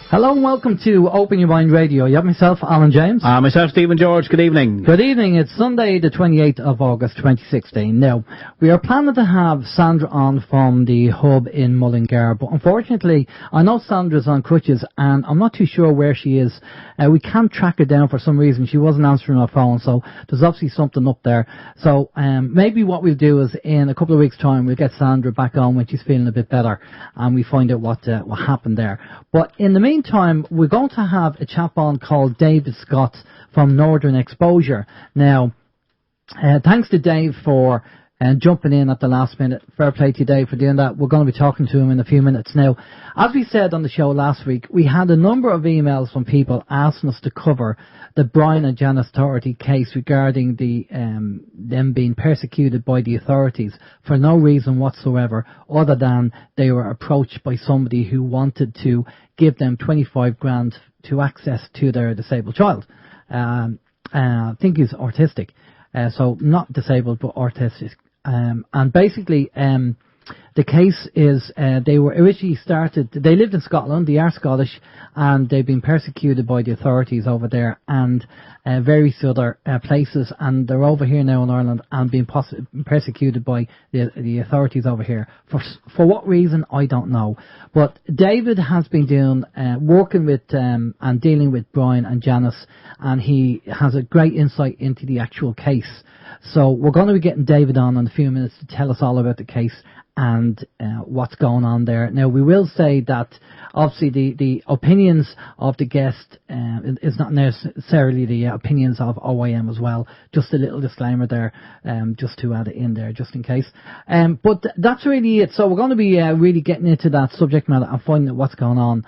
Hello and welcome to Open Your Mind Radio. You have myself, Alan James. Myself, Stephen George. Good evening. Good evening. It's Sunday, the 28th of August, 2016. Now, we are planning to have Sandra on from the hub in Mullingar, but unfortunately, I know Sandra's on crutches and I'm not too sure where she is. We can't track her down for some reason. She wasn't answering her phone, so there's obviously something up there. So, maybe what we'll do is in a couple of weeks' time, we'll get Sandra back on when she's feeling a bit better and we find out what happened there. But in the meantime, we're going to have a chap on called David Scott from Northern Exposure. Now, thanks to Dave for jumping in at the last minute. Fair play to you, Dave, for doing that. We're going to be talking to him in a few minutes. Now, as we said on the show last week, we had a number of emails from people asking us to cover the Brian and Janice Docherty case regarding them being persecuted by the authorities for no reason whatsoever other than they were approached by somebody who wanted to give them 25 grand to access to their disabled child. I think he's autistic. So not disabled, but autistic. And basically, the case is, they were originally they lived in Scotland, they are Scottish, and they've been persecuted by the authorities over there and various other places, and they're over here now in Ireland and being persecuted by the authorities over here. For what reason, I don't know. But David has been doing, working with, and dealing with Brian and Janice, and he has a great insight into the actual case. So we're going to be getting David on in a few minutes to tell us all about the case and what's going on there. Now, we will say that obviously the opinions of the guest is not necessarily the opinions of OYM as well. Just a little disclaimer there, just to add it in there, just in case. But that's really it. So we're going to be really getting into that subject matter and finding out what's going on.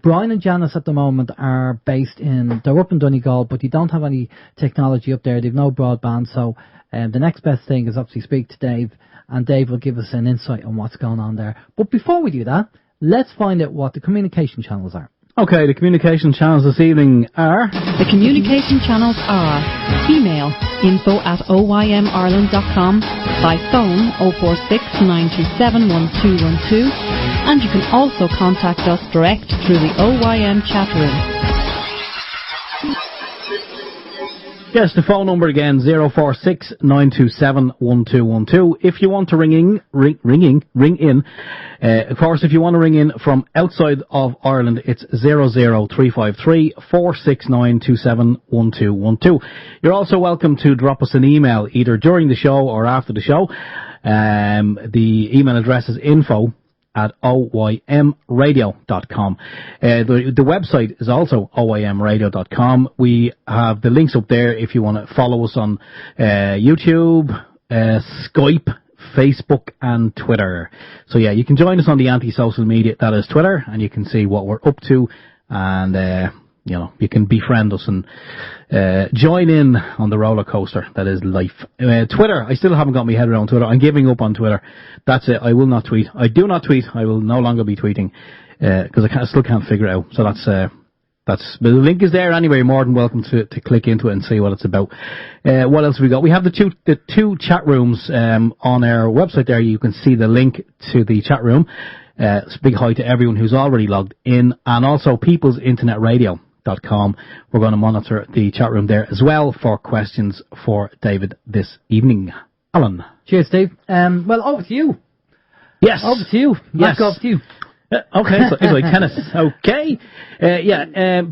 Brian and Janice at the moment are they're up in Donegal, but they don't have any technology up there. They've no broadband, so the next best thing is obviously speak to Dave, and Dave will give us an insight on what's going on there. But before we do that, let's find out what the communication channels are. Okay, the communication channels this evening are... The communication channels are email info@oymireland.com, by phone 046 927 1212, and you can also contact us direct through the OYM chat room. Yes, the phone number again, 046 927 1212. If you want to ring in. Of course, if you want to ring in from outside of Ireland, it's 00353 469 271212. You're also welcome to drop us an email either during the show or after the show. The email address is info@oymradio.com. The website is also oymradio.com. We have the links up there if you want to follow us on YouTube, Skype, Facebook and Twitter. So yeah, you can join us on the anti-social media, that is Twitter, and you can see what we're up to, and you can befriend us and join in on the roller coaster that is life. Twitter, I still haven't got my head around Twitter. I'm giving up on Twitter. That's it. I will not tweet. I do not tweet. I will no longer be tweeting because I still can't figure it out. So that's the link is there anyway. You're more than welcome to click into it and see what it's about. What else have we got? We have the two chat rooms on our website there. You can see the link to the chat room. Big hi to everyone who's already logged in, and also peoplesinternetradio.com. We're going to monitor the chat room there as well for questions for David this evening. Alan. Cheers, Steve. Well, over to you. Yes. Over to you. Yes. Over to you. Okay, so it's like tennis. Okay.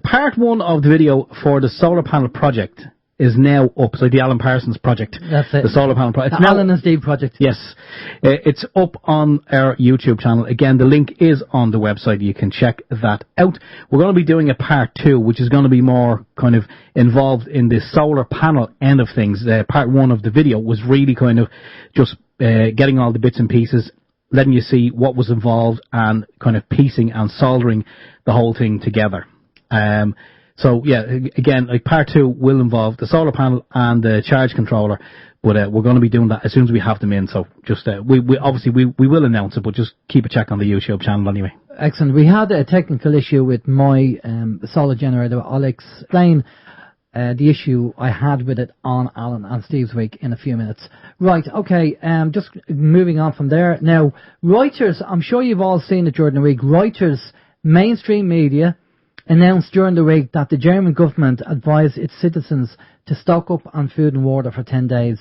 Part one of the video for the solar panel project is now up. So the Alan Parsons project. That's it. The solar panel project. The Alan and Steve project. Yes. It's up on our YouTube channel. Again, the link is on the website. You can check that out. We're going to be doing a part two, which is going to be more kind of involved in the solar panel end of things. Part one of the video was really kind of just getting all the bits and pieces, letting you see what was involved and kind of piecing and soldering the whole thing together. So yeah, again, like part two will involve the solar panel and the charge controller, but we're going to be doing that as soon as we have them in. So just we will announce it, but just keep a check on the YouTube channel anyway. Excellent. We had a technical issue with my solar generator. I'll explain the issue I had with it on Alan and Steve's week in a few minutes. Right, okay, just moving on from there. Now, Reuters, I'm sure you've all seen it during the week. Reuters, mainstream media, announced during the week that the German government advised its citizens to stock up on food and water for 10 days.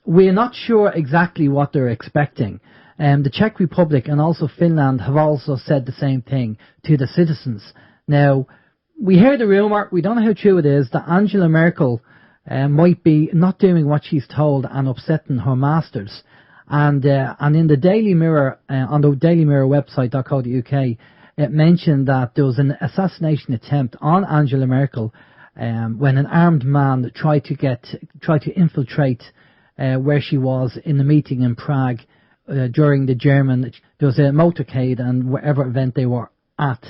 We're not sure exactly what they're expecting. The Czech Republic and also Finland have also said the same thing to the citizens. Now, we heard a rumour, we don't know how true it is, that Angela Merkel might be not doing what she's told and upsetting her masters. And in the Daily Mirror, on the Daily Mirror website, .co.uk, it mentioned that there was an assassination attempt on Angela Merkel when an armed man tried to infiltrate where she was in the meeting in Prague during there was a motorcade, and whatever event they were at,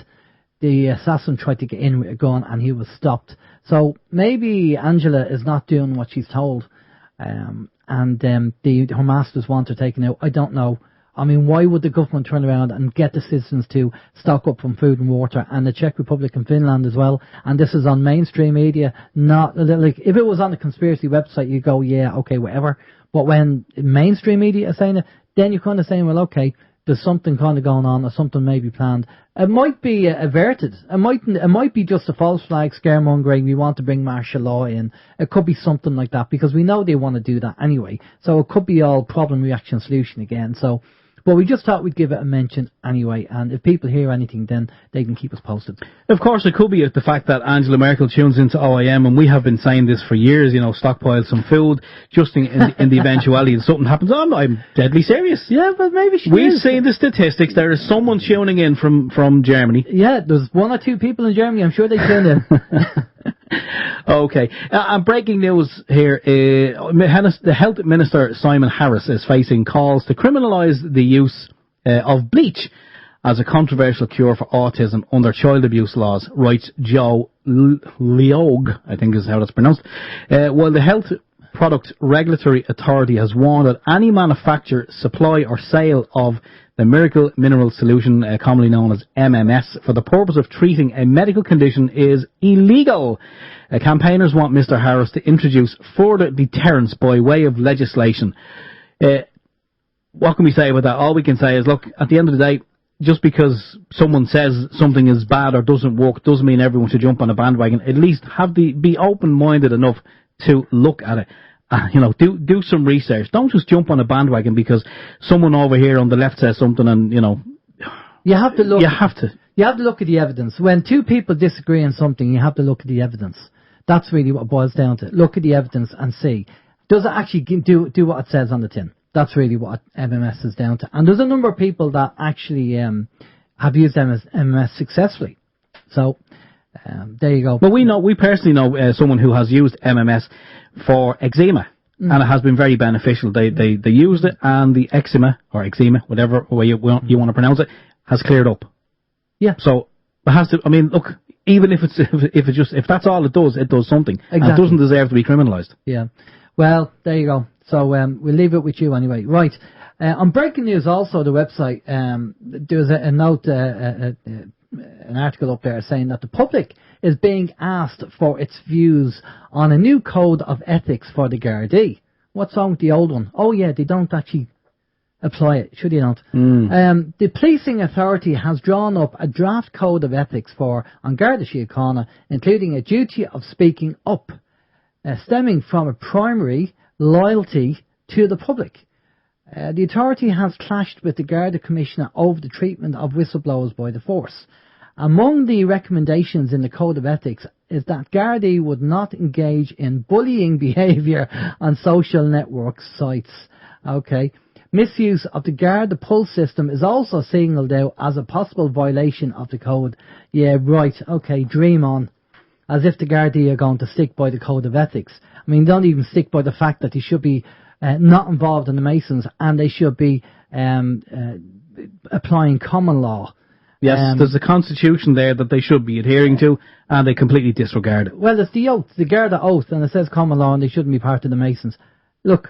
the assassin tried to get in with a gun and he was stopped. So maybe Angela is not doing what she's told, and her masters want her taken out. I don't know. I mean, why would the government turn around and get the citizens to stock up on food and water, and the Czech Republic and Finland as well? And this is on mainstream media. Not like, if it was on a conspiracy website, you go, yeah, okay, whatever. But when mainstream media is saying it, then you're kind of saying, well, okay, there's something kind of going on, or something may be planned. It might be averted. It might be just a false flag scaremongering. We want to bring martial law in. It could be something like that, because we know they want to do that anyway. So it could be all problem, reaction, solution again. So, but we just thought we'd give it a mention anyway, and if people hear anything, then they can keep us posted. Of course, it could be the fact that Angela Merkel tunes into OIM, and we have been saying this for years, stockpile some food, just in the eventuality that something happens. I'm deadly serious. Yeah, but maybe We've seen the statistics. There is someone tuning in from Germany. Yeah, there's 1 or 2 people in Germany. I'm sure they tune in. Okay. And breaking news here, the Health Minister Simon Harris is facing calls to criminalise the use of bleach as a controversial cure for autism under child abuse laws, writes Joe Leog, I think is how that's pronounced. While the Health Product Regulatory Authority has warned that any manufacture, supply or sale of the Miracle Mineral Solution, commonly known as MMS, for the purpose of treating a medical condition is illegal. Campaigners want Mr. Harris to introduce further deterrence by way of legislation. What can we say about that? All we can say is, look, at the end of the day, just because someone says something is bad or doesn't work doesn't mean everyone should jump on a bandwagon. At least be open-minded enough to look at it. Do some research. Don't just jump on a bandwagon because someone over here on the left says something and, You have to look. You have to look at the evidence. When 2 people disagree on something, you have to look at the evidence. That's really what it boils down to. Look at the evidence and see, does it actually do what it says on the tin? That's really what MMS is down to. And there's a number of people that actually have used MMS successfully. So there you go. Well, we personally know someone who has used MMS for eczema, and it has been very beneficial. They used it, and the eczema, whatever way you want to pronounce it, has cleared up. Yeah. So it has to. I mean, look, even if that's all it does something. Exactly. And it doesn't deserve to be criminalised. Yeah. Well, there you go. So we'll leave it with you anyway. Right. On breaking news, also the website, there's a note, an article up there saying that the public is being asked for its views on a new code of ethics for the Gardai. What's wrong with the old one? Oh yeah, they don't actually apply it. Sure they don't. The policing authority has drawn up a draft code of ethics on Garda Síochána, including a duty of speaking up, stemming from a primary loyalty to the public. The authority has clashed with the Garda Commissioner over the treatment of whistleblowers by the force. Among the recommendations in the Code of Ethics is that Gardaí would not engage in bullying behaviour on social network sites. Okay. Misuse of the Garda Pulse system is also singled out as a possible violation of the code. Yeah, right. Okay, dream on. As if the Gardaí are going to stick by the Code of Ethics. I mean, don't even stick by the fact that they should be not involved in the Masons, and they should be applying common law. Yes, there's a constitution there that they should be adhering to, and they completely disregard it. Well, it's the oath, the Garda oath, and it says common law, and they shouldn't be part of the Masons. Look,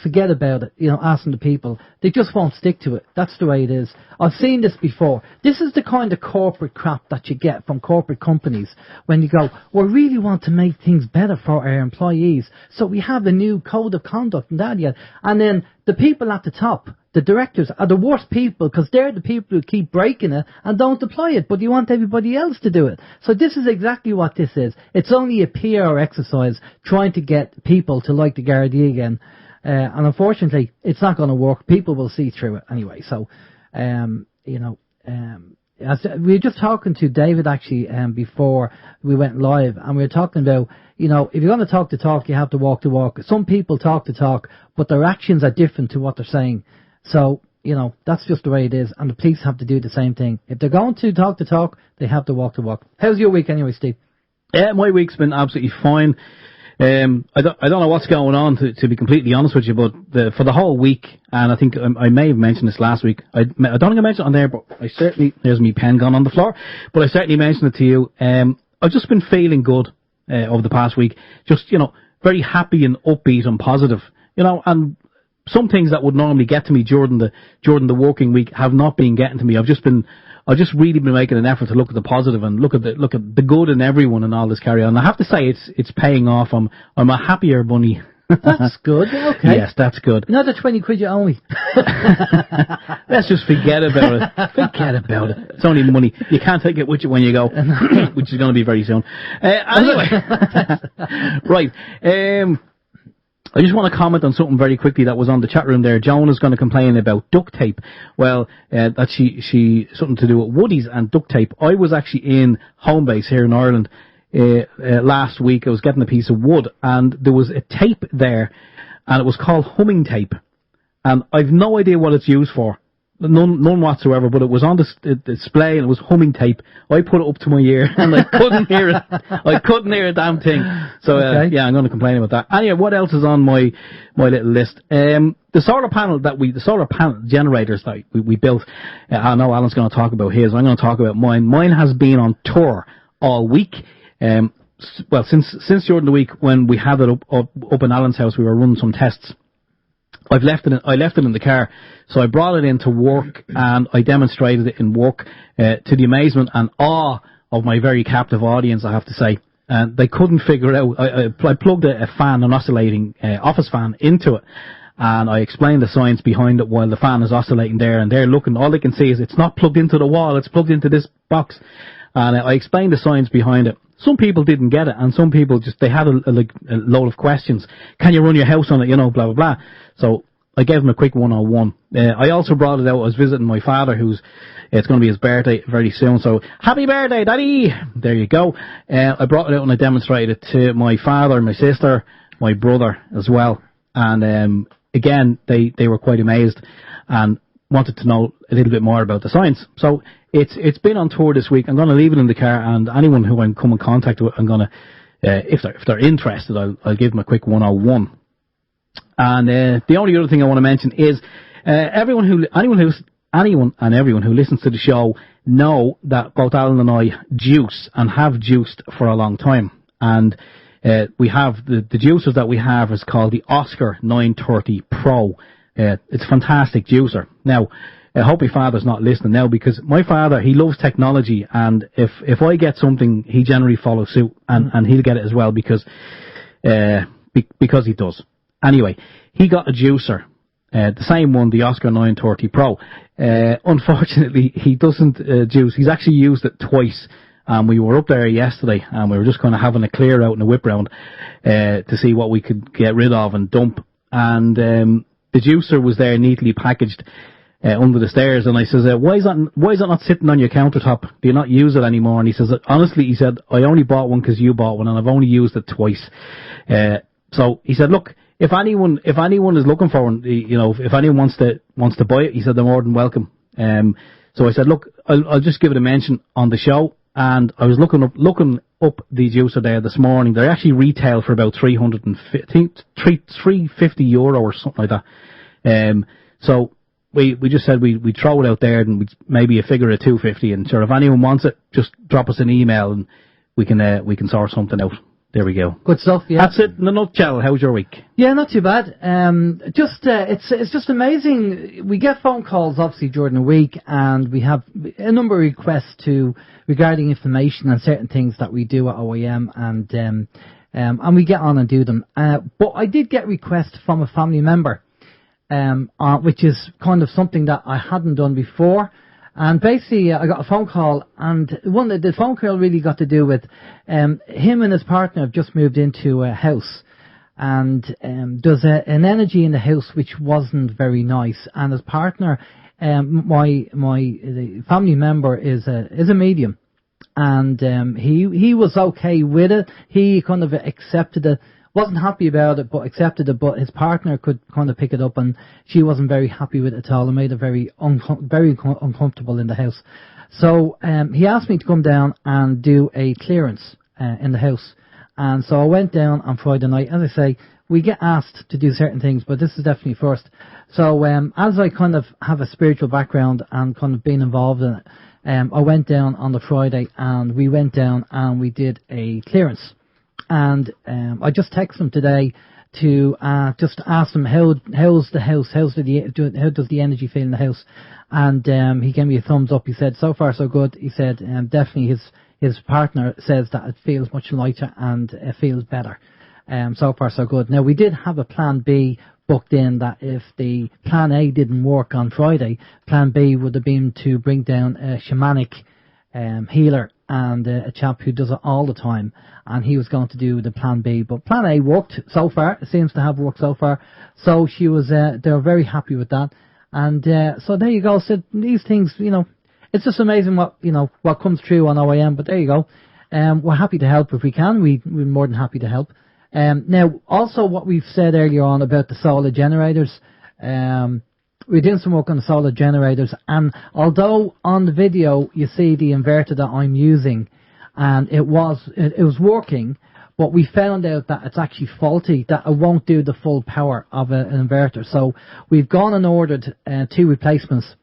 forget about it, asking the people. They just won't stick to it. That's the way it is. I've seen this before. This is the kind of corporate crap that you get from corporate companies when you go, we really want to make things better for our employees, so we have a new code of conduct and that yet. And then the people at the top, the directors, are the worst people because they're the people who keep breaking it and don't deploy it, but you want everybody else to do it. So this is exactly what this is. It's only a PR exercise trying to get people to like the Gardaí again. And unfortunately, it's not going to work. People will see through it anyway. So, as we were just talking to David actually before we went live, and we were talking about, if you're going to talk the talk, you have to walk the walk. Some people talk the talk, but their actions are different to what they're saying. So, that's just the way it is, and the police have to do the same thing. If they're going to talk the talk, they have to walk the walk. How's your week anyway, Steve? Yeah, my week's been absolutely fine. I don't know what's going on, to be completely honest with you, but for the whole week, and I think I may have mentioned this last week, I don't think I mentioned it on there, but there's me pen gone on the floor, but I certainly mentioned it to you. I've just been feeling good over the past week, just, very happy and upbeat and positive, and some things that would normally get to me during the working week have not been getting to me. I've just really been making an effort to look at the positive and look at the good in everyone and all this carry on. And I have to say it's paying off. I'm a happier bunny. That's good. Okay. Yes, that's good. Another 20 quid you owe me. Let's just forget about it. Forget about it. It's only money. You can't take it with you when you go, which is going to be very soon. Anyway, right. I just want to comment on something very quickly that was on the chat room there. Joan is going to complain about duct tape. Well, that she something to do with woodies and duct tape. I was actually in home base here in Ireland last week. I was getting a piece of wood, and there was a tape there, and it was called humming tape. And I've no idea what it's used for. None whatsoever, but it was on the display and it was humming tape. I put it up to my ear and I couldn't hear it. I couldn't hear a damn thing. So, yeah, I'm going to complain about that. Anyway, what else is on my little list? The solar panel generators that we built, I know Alan's going to talk about his. I'm going to talk about mine. Mine has been on tour all week. Well, since during the week when we had it up in Alan's house, we were running some tests. I left it in the car, so I brought it into work and I demonstrated it in work to the amazement and awe of my very captive audience, I have to say. And they couldn't figure it out. I plugged a fan, an oscillating office fan, into it, and I explained the science behind it while the fan is oscillating there, and they're looking. All they can see is it's not plugged into the wall; it's plugged into this box. And I explained the science behind it. Some people didn't get it, and some people they had a load of questions. Can you run your house on it? Blah, blah, blah. So I gave them a quick 101. I also brought it out. I was visiting my father, it's going to be his birthday very soon. So happy birthday, Daddy! There you go. I brought it out and I demonstrated it to my father, my sister, my brother as well. And again, they were quite amazed and wanted to know a little bit more about the science. So it's been on tour this week. I'm going to leave it in the car, and anyone who I come in contact with, I'm going to, if they're interested, I'll give them a quick 101. And the only other thing I want to mention is anyone and everyone who listens to the show know that both Alan and I juice and have juiced for a long time. And we have the juicer that we have is called the Oscar 930 Pro. It's a fantastic juicer. Now, I hope my father's not listening now, because my father, he loves technology, and if I get something, he generally follows suit, and he'll get it as well because he does. Anyway, he got a juicer, the same one, the Oscar 930 Pro. Unfortunately, he doesn't juice. He's actually used it twice. We were up there yesterday, and we were just kind of having a clear out and a whip round to see what we could get rid of and dump. And the juicer was there neatly packaged under the stairs, and I says, why is that not sitting on your countertop? Do you not use it anymore? And he says, honestly, he said, I only bought one because you bought one, and I've only used it twice. So he said, look, if anyone is looking for one, if anyone wants to buy it, he said they're more than welcome. So I said, look, I'll just give it a mention on the show. And I was looking up the juicer there this morning. They actually retail for about €350 or something like that. So we just said we'd throw it out there, and we'd maybe a figure of 250. And sure, if anyone wants it, just drop us an email and we can sort something out. There we go. Good stuff. Yeah. That's it in a nutshell. How's your week? Yeah, not too bad. It's just amazing. We get phone calls obviously during the week, and we have a number of requests regarding information and certain things that we do at OYM, and we get on and do them. But I did get requests from a family member, which is kind of something that I hadn't done before. And basically, I got a phone call, and the phone call really got to do with him and his partner have just moved into a house, and there's an energy in the house which wasn't very nice. And his partner, the family member is a medium, and he was okay with it. He kind of accepted it. Wasn't happy about it, but accepted it. But his partner could kind of pick it up, and she wasn't very happy with it at all. It made her very uncomfortable in the house. So he asked me to come down and do a clearance in the house. And so I went down on Friday night. As I say, we get asked to do certain things, but this is definitely first. So as I kind of have a spiritual background and kind of been involved in it, I went down on the Friday, and we went down and we did a clearance. And I just texted him today to just ask him how's the house, how does the energy feel in the house, and he gave me a thumbs up. He said so far so good. He said definitely his partner says that it feels much lighter and it feels better. So far so good. Now we did have a plan B booked in, that if the plan A didn't work on Friday, plan B would have been to bring down a shamanic healer and a chap who does it all the time, and he was going to do the plan B, but plan A worked so far. It seems to have worked so far. So she was they were very happy with that, and so there you go. So these things, it's just amazing what comes through on OYM. But there you go. We're happy to help if we can. We're more than happy to help. Now also what we've said earlier on about the solar generators, we're doing some work on the solar generators, and although on the video you see the inverter that I'm using, and it was working, but we found out that it's actually faulty, that it won't do the full power of an inverter. So we've gone and ordered 2 replacements,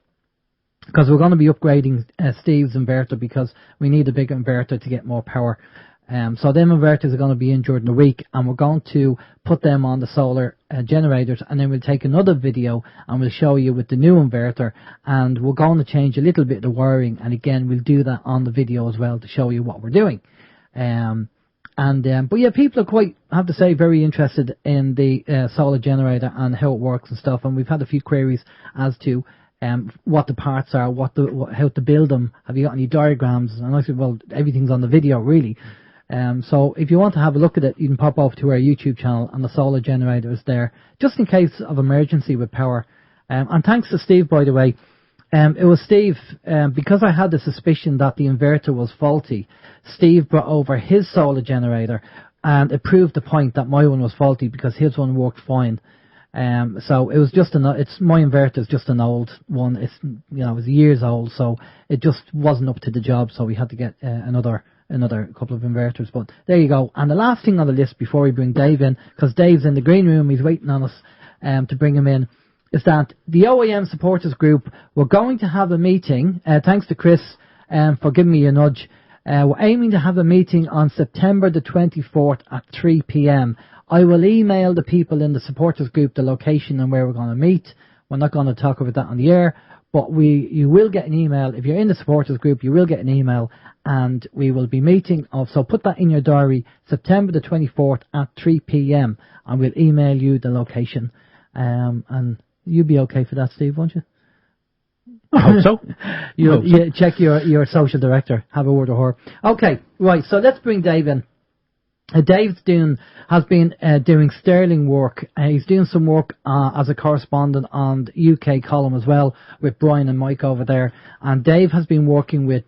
because we're going to be upgrading Steve's inverter, because we need a bigger inverter to get more power. So them inverters are going to be in during the week, and we're going to put them on the solar generators, and then we'll take another video and we'll show you with the new inverter, and we're going to change a little bit of the wiring, and again we'll do that on the video as well to show you what we're doing. But yeah, people are quite, I have to say, very interested in the solar generator and how it works and stuff, and we've had a few queries as to what the parts are, how to build them. Have you got any diagrams? And I said, well, everything's on the video really. So if you want to have a look at it, you can pop over to our YouTube channel, and the solar generator is there, just in case of emergency with power. And thanks to Steve, by the way. It was Steve, because I had the suspicion that the inverter was faulty, Steve brought over his solar generator, and it proved the point that my one was faulty, because his one worked fine. So it was just my inverter is just an old one. It's, it was years old, so it just wasn't up to the job, so we had to get another couple of inverters. But there you go. And the last thing on the list before we bring Dave in, because Dave's in the green room, he's waiting on us to bring him in, is that the OYM supporters group, we're going to have a meeting, thanks to Chris for giving me a nudge. We're aiming to have a meeting on September the 24th at 3 p.m. I will email the people in the supporters group the location and where we're going to meet. We're not going to talk about that on the air, but you will get an email. If you're in the supporters group, you will get an email, and we will be meeting. So put that in your diary, September the 24th at 3 p.m. and we'll email you the location. And you'll be okay for that, Steve, won't you? I hope so. You check your social director, have a word with her. Okay, right, so let's bring Dave in. Dave's has been doing sterling work. He's doing some work as a correspondent on the UK column as well, with Brian and Mike over there. And Dave has been working with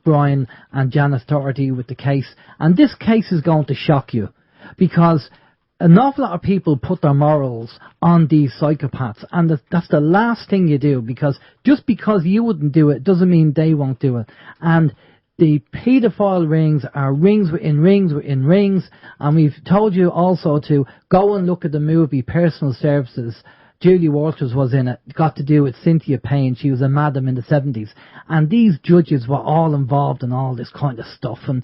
Brian and Janice Docherty with the case. And this case is going to shock you, because an awful lot of people put their morals on these psychopaths, and that's the last thing you do, because just because you wouldn't do it doesn't mean they won't do it. And the paedophile rings are rings within rings within rings, and we've told you also to go and look at the movie Personal Services. Julie Walters was in it. It got to do with Cynthia Payne. She was a madam in the 70s. And these judges were all involved in all this kind of stuff, and,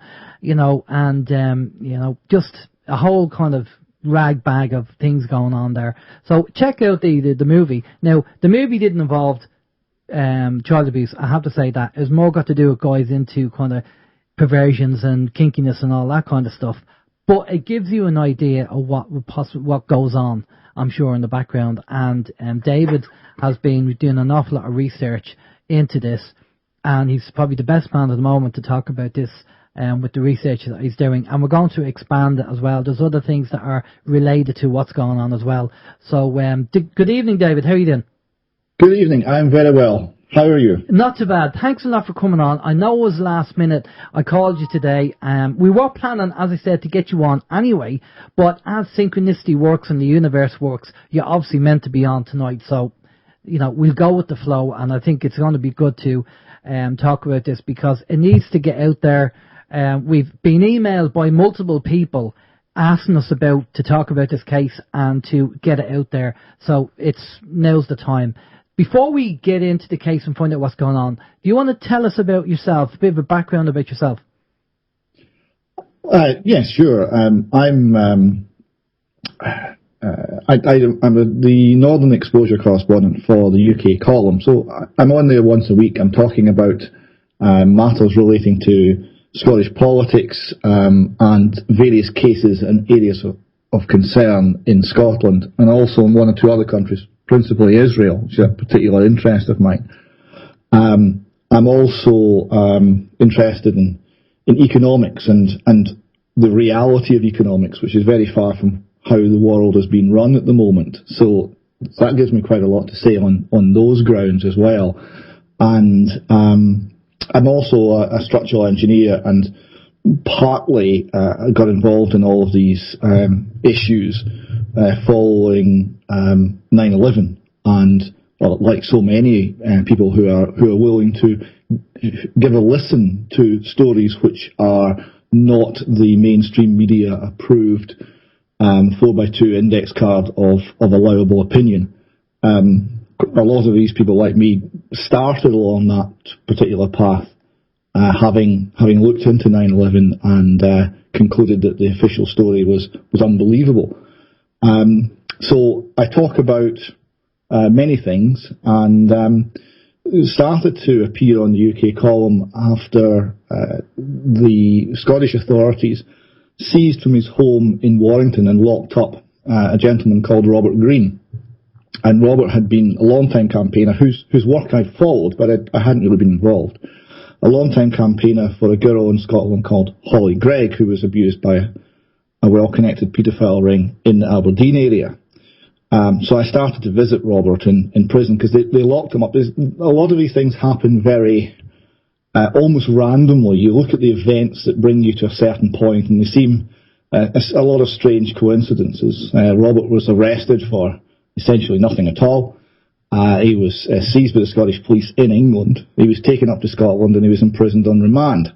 just a whole kind of rag bag of things going on there. So check out the movie. Now, the movie didn't involve child abuse. I have to say that. It's more got to do with guys into kind of perversions and kinkiness and all that kind of stuff. but it gives you an idea of what goes on, I'm sure, in the background. And David has been doing an awful lot of research into this, and he's probably the best man at the moment to talk about this with the research that he's doing. And we're going to expand it as well. There's other things that are related to what's going on as well. So good evening, David. How are you doing? Good evening. I'm very well. How are you? Not too bad. Thanks a lot for coming on. I know it was last minute. I called you today. We were planning, as I said, to get you on anyway, but as synchronicity works and the universe works, you're obviously meant to be on tonight. So, we'll go with the flow, and I think it's going to be good to talk about this because it needs to get out there. We've been emailed by multiple people asking us to talk about this case and to get it out there. So now's the time. Before we get into the case and find out what's going on, do you want to tell us about yourself, a bit of a background about yourself? Yes, sure. I'm the Northern Exposure correspondent for the UK column, so I'm on there once a week. I'm talking about matters relating to Scottish politics and various cases and areas of concern in Scotland, and also in one or two other countries, principally Israel, which is a particular interest of mine. I'm also interested in economics and the reality of economics, which is very far from how the world has been run at the moment. So that gives me quite a lot to say on those grounds as well. And I'm also a structural engineer, and partly got involved in all of these issues following 9/11, and like so many people who are willing to give a listen to stories which are not the mainstream media approved 4x2 index card of allowable opinion. A lot of these people, like me, started along that particular path, having looked into 9/11 and concluded that the official story was unbelievable. So I talk about many things, and started to appear on the UK column after the Scottish authorities seized from his home in Warrington and locked up a gentleman called Robert Green. And Robert had been a long-time campaigner whose work I'd followed, but I hadn't really been involved. A long-time campaigner for a girl in Scotland called Hollie Greig, who was abused by a well-connected paedophile ring in the Aberdeen area. So I started to visit Robert in prison because they locked him up. A lot of these things happen very almost randomly. You look at the events that bring you to a certain point, and they seem a lot of strange coincidences. Robert was arrested for essentially nothing at all. He was seized by the Scottish police in England. He was taken up to Scotland, and he was imprisoned on remand.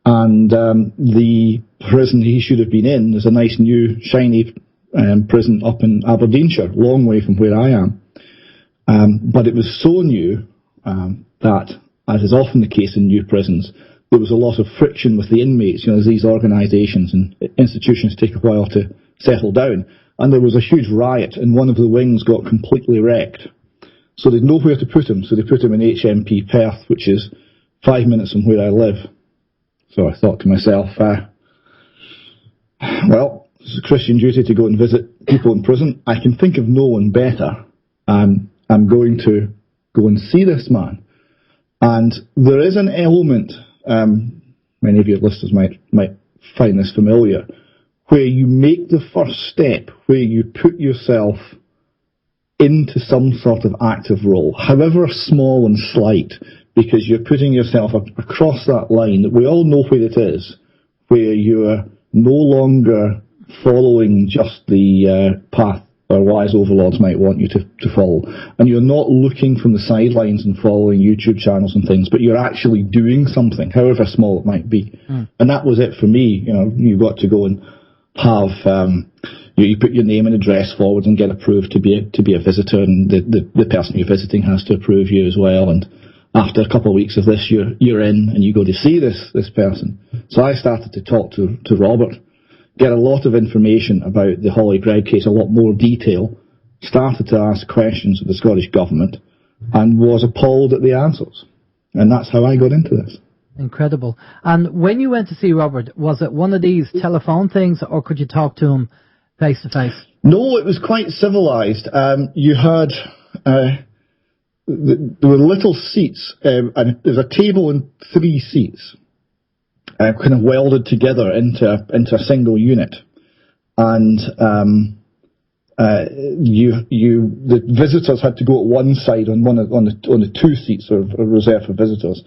And the prison he should have been in is a nice new shiny prison up in Aberdeenshire, long way from where I am. But it was so new that, as is often the case in new prisons, there was a lot of friction with the inmates. As these organisations and institutions take a while to settle down. And there was a huge riot, and one of the wings got completely wrecked. So they'd nowhere to put him, so they put him in HMP Perth, which is 5 minutes from where I live. So I thought to myself, well, it's a Christian duty to go and visit people in prison. I can think of no one better. I'm going to go and see this man. And there is an element, many of your listeners might find this familiar, where you make the first step, where you put yourself into some sort of active role, however small and slight, because you're putting yourself across that line that we all know where it is, where you're no longer following just the path our wise overlords might want you to follow, and you're not looking from the sidelines and following YouTube channels and things, but you're actually doing something, however small it might be. And that was it for me. You got to go and have you put your name and address forward and get approved to be a visitor, and the person you're visiting has to approve you as well. And after a couple of weeks of this, you're in, and you go to see this person. So I started to talk to Robert, get a lot of information about the Hollie Greig case, a lot more detail, started to ask questions of the Scottish Government, and was appalled at the answers. And that's how I got into this. Incredible. And when you went to see Robert, was it one of these telephone things, or could you talk to him face to face? No, it was quite civilised. You had there were little seats, and there was a table and 3 seats, kind of welded together into a single unit, and the visitors had to go at one side on the 2 seats are reserved for visitors,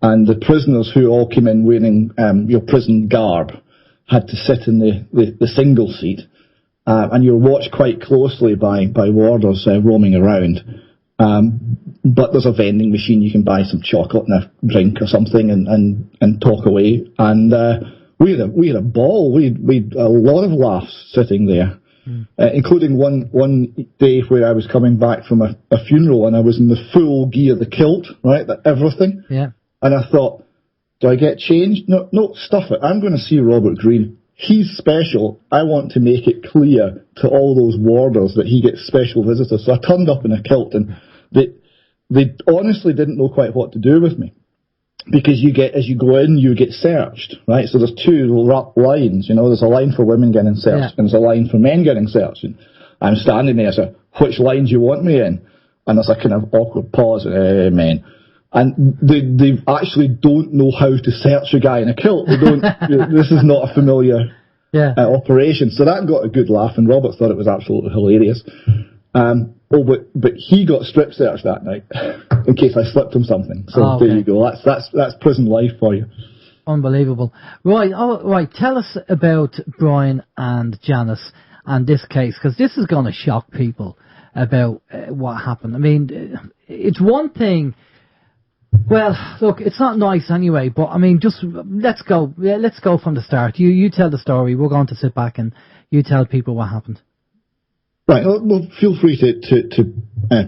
and the prisoners who all came in wearing your prison garb had to sit in the single seat, and you were watched quite closely by warders roaming around. But there's a vending machine, you can buy some chocolate and a drink or something and talk away, and we had a ball. We had a lot of laughs sitting there. Including one day where I was coming back from a funeral and I was in the full gear, the kilt, right, everything. Yeah. And I thought, do I get changed? No, stuff it. I'm going to see Robert Greene. He's special. I want to make it clear to all those warders that he gets special visitors. So I turned up in a kilt, and they honestly didn't know quite what to do with me. Because as you go in, you get searched, right? So there's 2 lines, there's a line for women getting searched, and there's a line for men getting searched. And I'm standing there, so which line do you want me in? And there's a kind of awkward pause, men. And they actually don't know how to search a guy in a kilt. They don't. This is not a familiar operation. So that got a good laugh, and Robert thought it was absolutely hilarious. But he got strip searched that night in case I slipped him something. So There you go. That's prison life for you. Unbelievable. Right. Tell us about Brian and Janice and this case, because this is going to shock people about what happened. I mean, it's one thing. Well, look, it's not nice anyway. But I mean, just let's go. Yeah, let's go from the start. You tell the story. We're going to sit back and you tell people what happened. Right, well, feel free to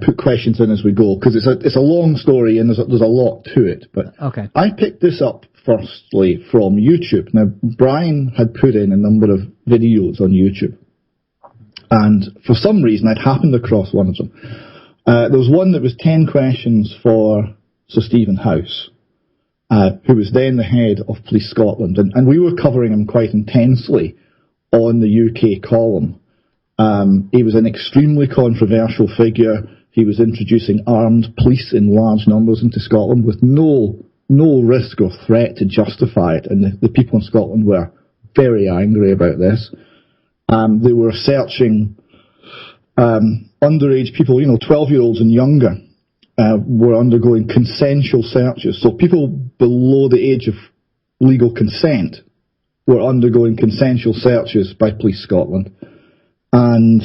put questions in as we go, because it's a long story and there's a lot to it. But okay. I picked this up firstly from YouTube. Now, Brian had put in a number of videos on YouTube, and for some reason I'd happened across one of them. There was one that was 10 questions for Sir Stephen House, who was then the head of Police Scotland, and we were covering him quite intensely on the UK column. He was an extremely controversial figure. He was introducing armed police in large numbers into Scotland with no risk or threat to justify it, and the people in Scotland were very angry about this. They were searching underage people, 12-year-olds and younger, were undergoing consensual searches. So people below the age of legal consent were undergoing consensual searches by Police Scotland. And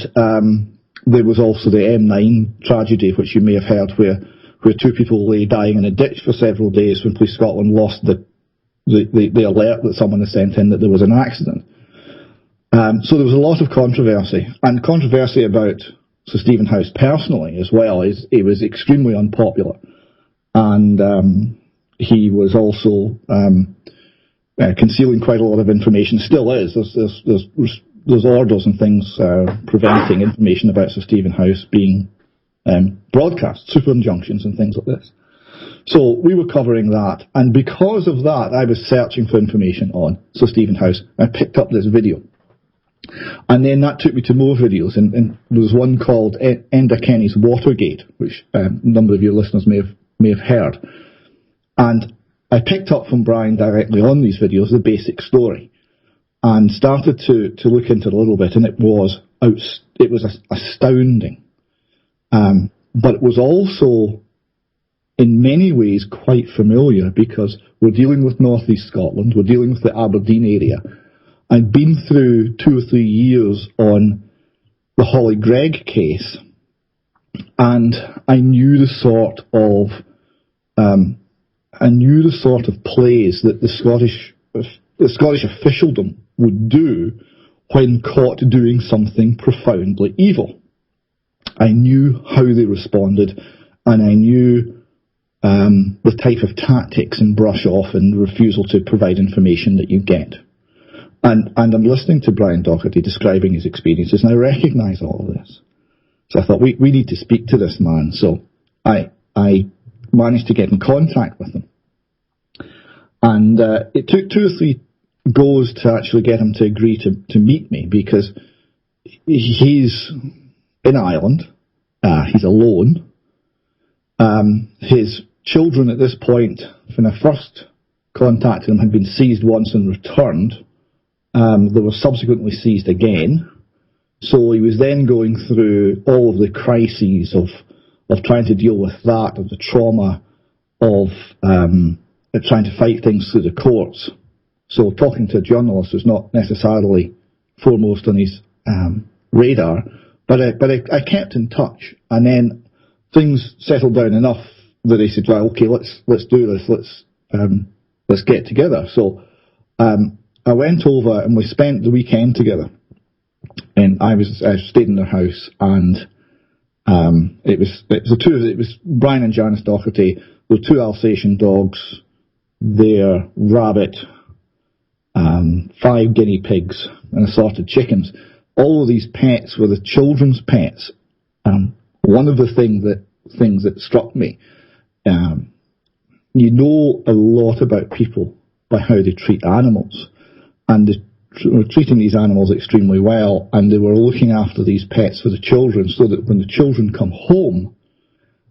there was also the M9 tragedy, which you may have heard, where 2 people lay dying in a ditch for several days when Police Scotland lost the alert that someone had sent in that there was an accident. So there was a lot of controversy, and controversy about Sir Stephen House personally as well. He was extremely unpopular, and he was also concealing quite a lot of information. Still is. There's orders and things preventing information about Sir Stephen House being broadcast, super injunctions and things like this. So we were covering that, and because of that, I was searching for information on Sir Stephen House. I picked up this video, and then that took me to more videos, and there was one called Enda Kenny's Watergate, which a number of your listeners may have heard. And I picked up from Brian directly on these videos the basic story, and started to look into it a little bit, and it was astounding. But it was also, in many ways, quite familiar, because we're dealing with North East Scotland, we're dealing with the Aberdeen area. I'd been through 2 or 3 years on the Hollie Greig case, and I knew the sort of plays that the Scottish officialdom would do when caught doing something profoundly evil. I knew how they responded, and I knew the type of tactics and brush off and refusal to provide information that you get. And I'm listening to Brian Docherty describing his experiences, and I recognise all of this. So I thought, we need to speak to this man. So I managed to get in contact with him. And it took 2 or 3 goes to actually get him to agree to meet me, because he's in Ireland, he's alone. His children at this point, when I first contacted him, had been seized once and returned. They were subsequently seized again. So he was then going through all of the crises of trying to deal with that, of the trauma of trying to fight things through the courts. So talking to a journalist was not necessarily foremost on his radar, but I kept in touch, and then things settled down enough that he said, "Well, okay, let's do this. Let's get together." So I went over and we spent the weekend together, and I stayed in their house, and it was Brian and Janice Docherty. There were 2 Alsatian dogs, their rabbit, 5 guinea pigs, and assorted chickens. All of these pets were the children's pets. One of the things that struck me, you know a lot about people by how they treat animals, and they were treating these animals extremely well, and they were looking after these pets for the children, so that when the children come home,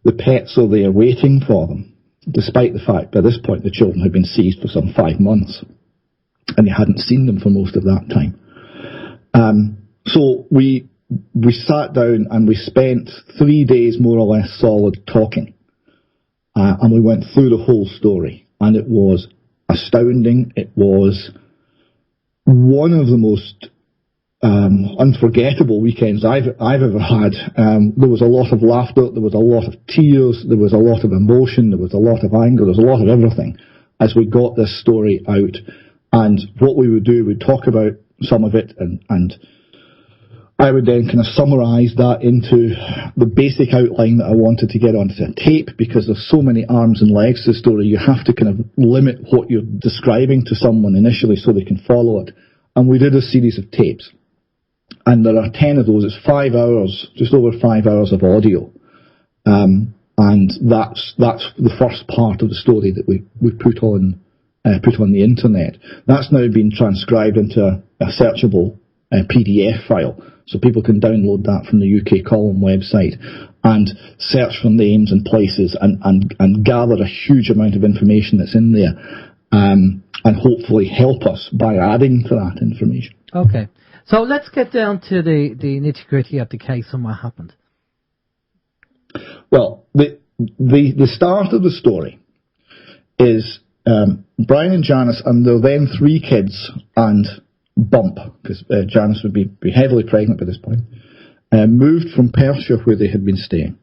the pets are there waiting for them, despite the fact by this point the children had been seized for some 5 months, and they hadn't seen them for most of that time. So we sat down and we spent 3 days more or less solid talking, and we went through the whole story, and it was astounding. It was one of the most unforgettable weekends I've ever had. There was a lot of laughter, there was a lot of tears, there was a lot of emotion, there was a lot of anger, there was a lot of everything as we got this story out. And what we would do, we'd talk about some of it, and I would then kind of summarise that into the basic outline that I wanted to get onto a tape, because there's so many arms and legs to the story, you have to kind of limit what you're describing to someone initially so they can follow it. And we did a series of tapes, and there are 10 of those. It's 5 hours, just over 5 hours of audio, and that's the first part of the story that we put on the internet. That's now been transcribed into a searchable PDF file, so people can download that from the UK Column website and search for names and places and gather a huge amount of information that's in there, and hopefully help us by adding to that information. Okay, so let's get down to the nitty-gritty of the case and what happened. Well, the start of the story is Brian and Janice and their then 3 kids and Bump, because Janice would be heavily pregnant by this point, moved from Perthshire, where they had been staying.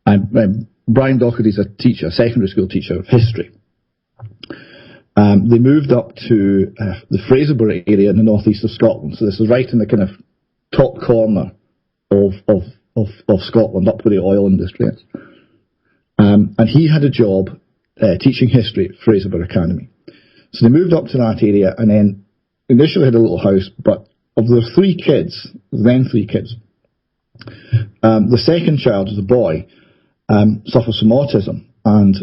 Brian Docherty's a teacher, a secondary school teacher of history. They moved up to the Fraserburgh area in the northeast of Scotland, so this is right in the kind of top corner of Scotland, up where the oil industry is. And he had a job teaching history at Fraserburgh Academy. So they moved up to that area, and then initially had a little house, but of their 3 kids, the second child, was a boy, suffers from autism, and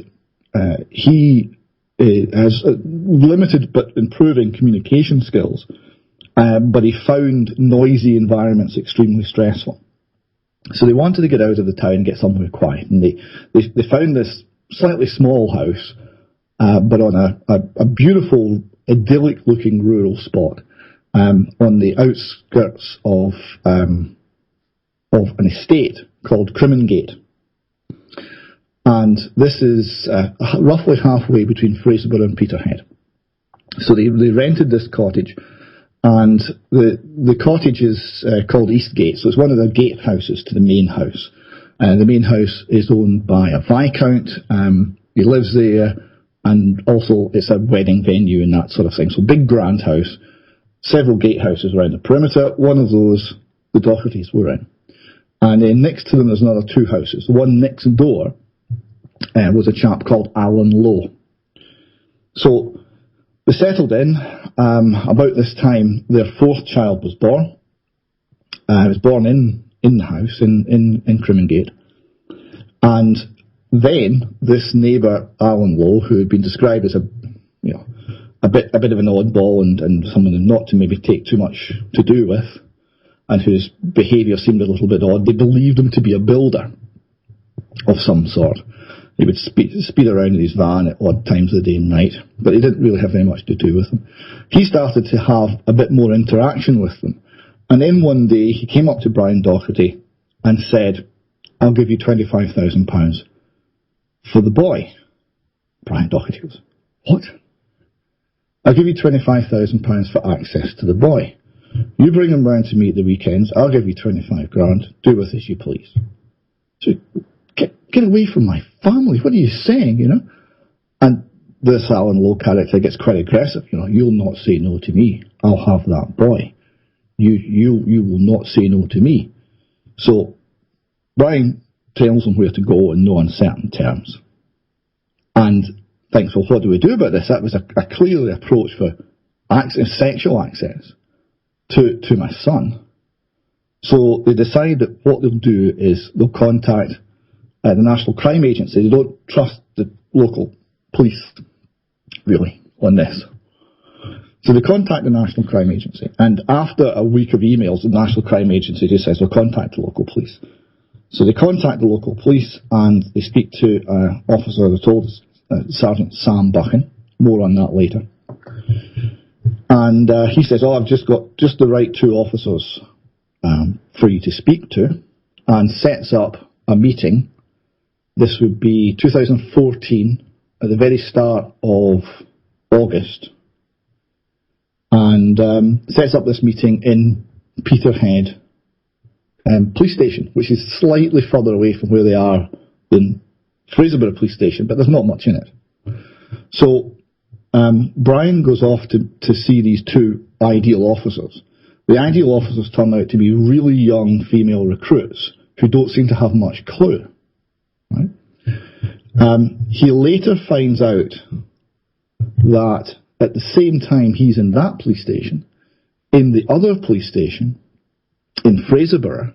he has limited but improving communication skills, but he found noisy environments extremely stressful. So they wanted to get out of the town and get somewhere quiet, and they found this slightly small house, but on a beautiful, idyllic-looking rural spot on the outskirts of an estate called Crimmingate. And this is roughly halfway between Fraserburgh and Peterhead. So they rented this cottage, and the cottage is called Eastgate, so it's one of the gate houses to the main house. The main house is owned by a viscount. He lives there, and also it's a wedding venue and that sort of thing. So big grand house, several gatehouses around the perimeter. One of those the Dochertys were in. And then next to them there's another 2 houses. The one next door was a chap called Alan Lowe. So they settled in. About this time their 4th child was born. It was born in the house in Crimmingate. And then this neighbour, Alan Lowe, who had been described as a a bit of an oddball and someone not to maybe take too much to do with, and whose behaviour seemed a little bit odd. They believed him to be a builder of some sort. He would speed around in his van at odd times of the day and night, but he didn't really have very much to do with them. He started to have a bit more interaction with them. And then one day he came up to Brian Docherty and said, "I'll give you £25,000 for the boy." Brian Docherty goes, "What?" "I'll give you £25,000 for access to the boy. You bring him round to me at the weekends, I'll give you 25 grand, do with as you please." So, get away from my family, what are you saying, And this Alan Lowe character gets quite aggressive, "You'll not say no to me, I'll have that boy. You will not say no to me." So, Brian tells him where to go in no uncertain terms. And thinks, well, what do we do about this? That was a clear approach for sexual access to my son. So they decide that what they'll do is they'll contact the National Crime Agency. They don't trust the local police, really, on this. So they contact the National Crime Agency, and after a week of emails, the National Crime Agency just says, "We'll contact the local police." So they contact the local police, and they speak to an officer, they're told, Sergeant Sam Buchan. More on that later. And he says, "I've just got the right two officers for you to speak to," and sets up a meeting. This would be 2014, at the very start of August, and sets up this meeting in Peterhead police station, which is slightly further away from where they are than Fraserburgh police station, but there's not much in it. So Brian goes off to see these two ideal officers. The ideal officers turn out to be really young female recruits who don't seem to have much clue. Right? He later finds out that at the same time he's in that police station, in the other police station in Fraserburgh,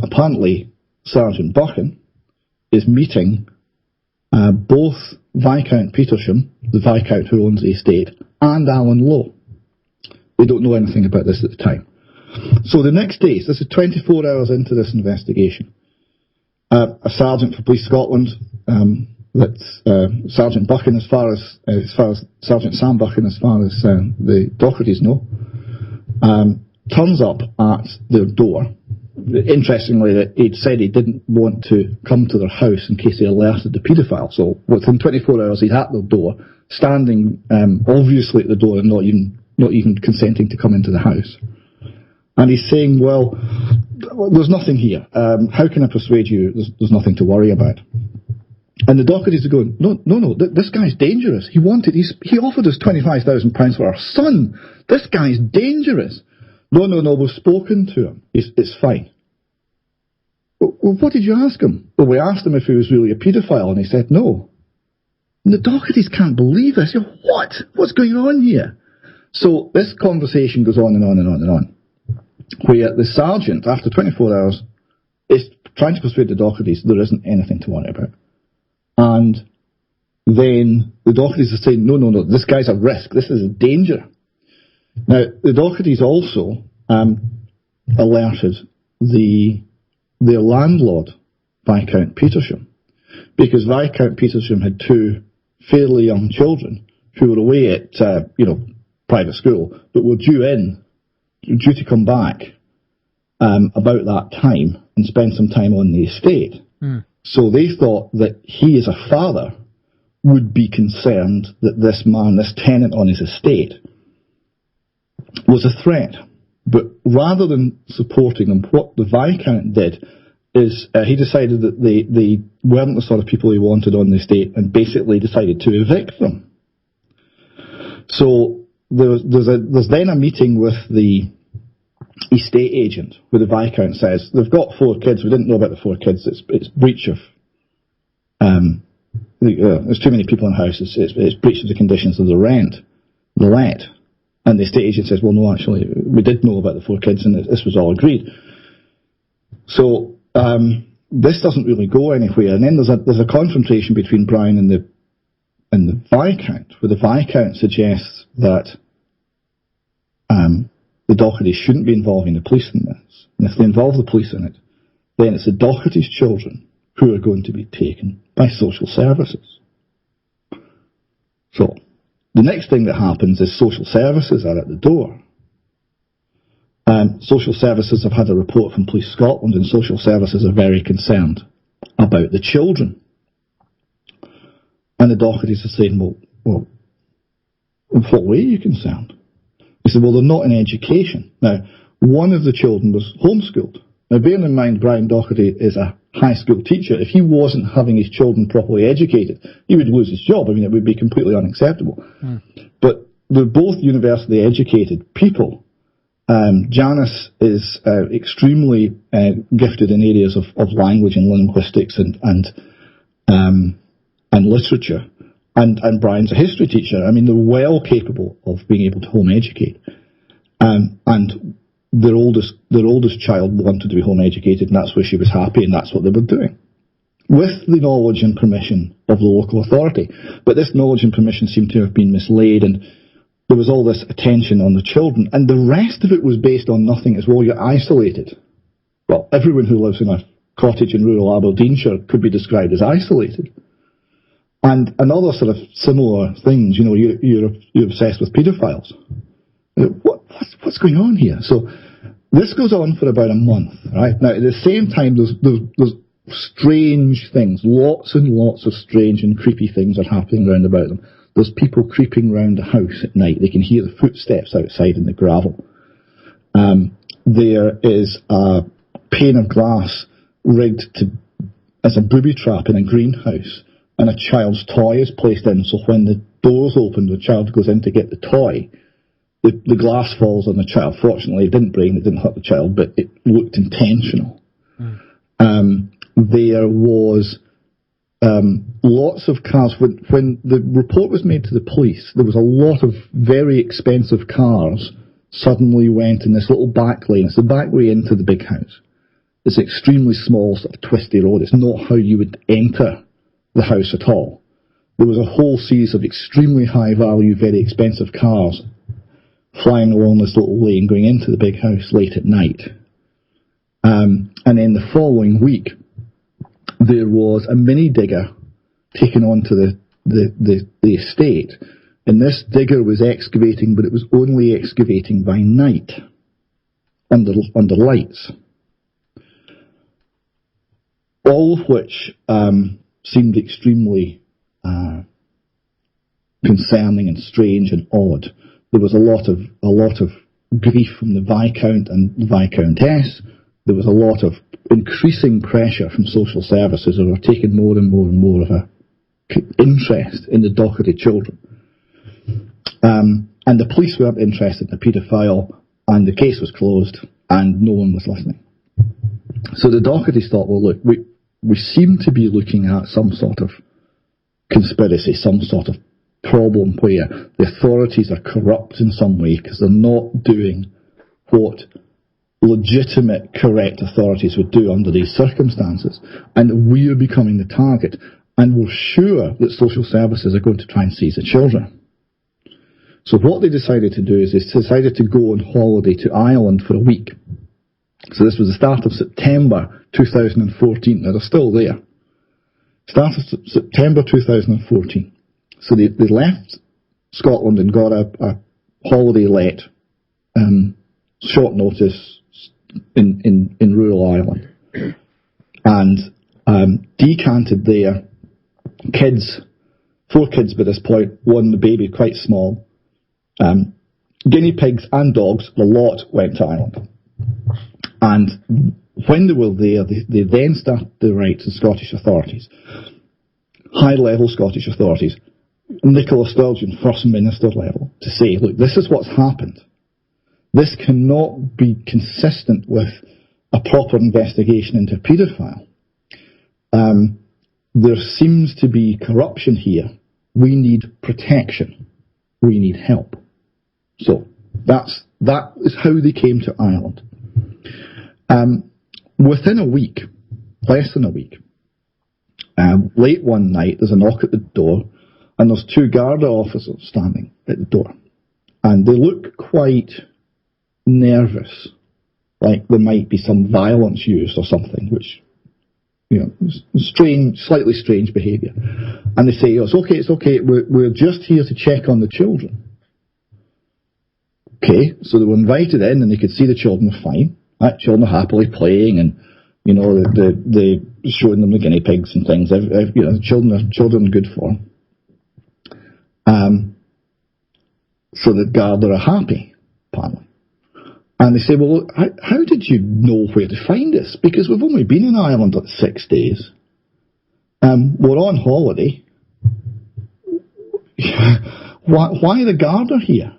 apparently Sergeant Buchan is meeting both Viscount Petersham, the Viscount who owns the estate, and Alan Lowe. They don't know anything about this at the time. So the next day, so this is 24 hours into this investigation, a sergeant for Police Scotland, that's Sergeant Buchan, as far as Sergeant Sam Buchan, as far as the Dochertys know, turns up at their door. Interestingly, that he'd said he didn't want to come to their house in case they alerted the paedophile. So within 24 hours, he's at their door, standing obviously at the door and not even consenting to come into the house. And he's saying, "Well, there's nothing here. How can I persuade you there's nothing to worry about?" And the Dochertys are going, No, this guy's dangerous. He offered us £25,000 for our son. This guy's dangerous. No, we've spoken to him. It's fine. Well, what did you ask him? Well, we asked him if he was really a paedophile, and he said no. And the Dochertys can't believe this. What? What's going on here? So this conversation goes on and on and on and on, where the sergeant, after 24 hours, is trying to persuade the Dochertys there isn't anything to worry about. And then the Dochertys are saying, no, this guy's a risk. This is a danger. Now, the Dochertys also alerted their landlord, Viscount Petersham, because Viscount Petersham had two fairly young children who were away at private school, but were due to come back about that time and spend some time on the estate. So they thought that he, as a father, would be concerned that this man, this tenant on his estate, was a threat. But rather than supporting them, what the Viscount did is he decided that they weren't the sort of people he wanted on the estate, and basically decided to evict them. So there's then a meeting with the estate agent where the Viscount says, they've got 4 kids, we didn't know about the 4 kids, it's breach of there's too many people in the house, it's breach of the conditions of the let. And the estate agent says, well, no, actually, we did know about the 4 kids, and this was all agreed. So this doesn't really go anywhere. And then there's a confrontation between Brian and the in the Viscount, where the Viscount suggests that the Dochertys shouldn't be involving the police in this. And if they involve the police in it, then it's the Dochertys' children who are going to be taken by social services. So, the next thing that happens is social services are at the door. Social services have had a report from Police Scotland, and social services are very concerned about the children. And the Dochertys are saying, well, in what way are you concerned? He said, well, they're not in education. Now, one of the children was homeschooled. Now, bearing in mind Brian Docherty is a high school teacher, if he wasn't having his children properly educated, he would lose his job. I mean, it would be completely unacceptable. But they're both university educated people. Janice is extremely gifted in areas of language and linguistics and literature. And Brian's a history teacher. I mean, they're well capable of being able to home educate. And their oldest child wanted to be home educated, and that's where she was happy, and that's what they were doing, with the knowledge and permission of the local authority. But this knowledge and permission seemed to have been mislaid, and there was all this attention on the children, and the rest of it was based on nothing as well. You're isolated. Well, everyone who lives in a cottage in rural Aberdeenshire could be described as isolated. And other sort of similar things, you're obsessed with paedophiles. What's going on here? So this goes on for about a month, right? Now, at the same time, there's strange things. Lots and lots of strange and creepy things are happening round about them. There's people creeping round the house at night. They can hear the footsteps outside in the gravel. There is a pane of glass rigged as a booby trap in a greenhouse, and a child's toy is placed in, so when the doors open, the child goes in to get the toy. The glass falls on the child. Fortunately, it didn't break, it didn't hurt the child, but it looked intentional. There was lots of cars. When the report was made to the police, there was a lot of very expensive cars suddenly went in this little back lane. It's the back way into the big house. It's an extremely small, sort of twisty road. It's not how you would enter the house at all. There was a whole series of extremely high value, very expensive cars flying along this little lane going into the big house late at night. And then the following week, there was a mini digger taken onto the estate, and this digger was excavating, but it was only excavating by night under lights, all of which seemed extremely concerning and strange and odd. There was a lot of grief from the Viscount and the Viscountess. There was a lot of increasing pressure from social services who were taking more and more and more of a interest in the Docherty children. And the police weren't interested in the paedophile, and the case was closed, and no one was listening. So the Dochertys thought, well, look, we seem to be looking at some sort of conspiracy, some sort of problem where the authorities are corrupt in some way because they're not doing what legitimate, correct authorities would do under these circumstances, and we are becoming the target, and we're sure that social services are going to try and seize the children. So what they decided to do is they decided to go on holiday to Ireland for a week. So this was the start of September 2014. Now they're still there. Start of September 2014. So they left Scotland and got a holiday let, short notice in rural Ireland, and decanted there. Kids, 4 kids by this point, one the baby quite small, guinea pigs and dogs, the lot went to Ireland. And when they were there, they then started to write to Scottish authorities, high-level Scottish authorities, Nicola Sturgeon, First Minister level, to say, look, this is what's happened. This cannot be consistent with a proper investigation into a paedophile. There seems to be corruption here. We need protection. We need help. So that is how they came to Ireland. Within a week, less than a week, late one night, there's a knock at the door, and there's 2 Gardai officers standing at the door. And they look quite nervous, like there might be some violence used or something, which, strange, slightly strange behaviour. And they say, it's okay, we're just here to check on the children. Okay, so they were invited in and they could see the children were fine. Right? Children are happily playing and, they showing them the guinea pigs and things. Children are good for them. So the Gardai are happy, apparently. And they say, well, how did you know where to find us? Because we've only been in Ireland 6 days. We're on holiday. Why are the Gardai here?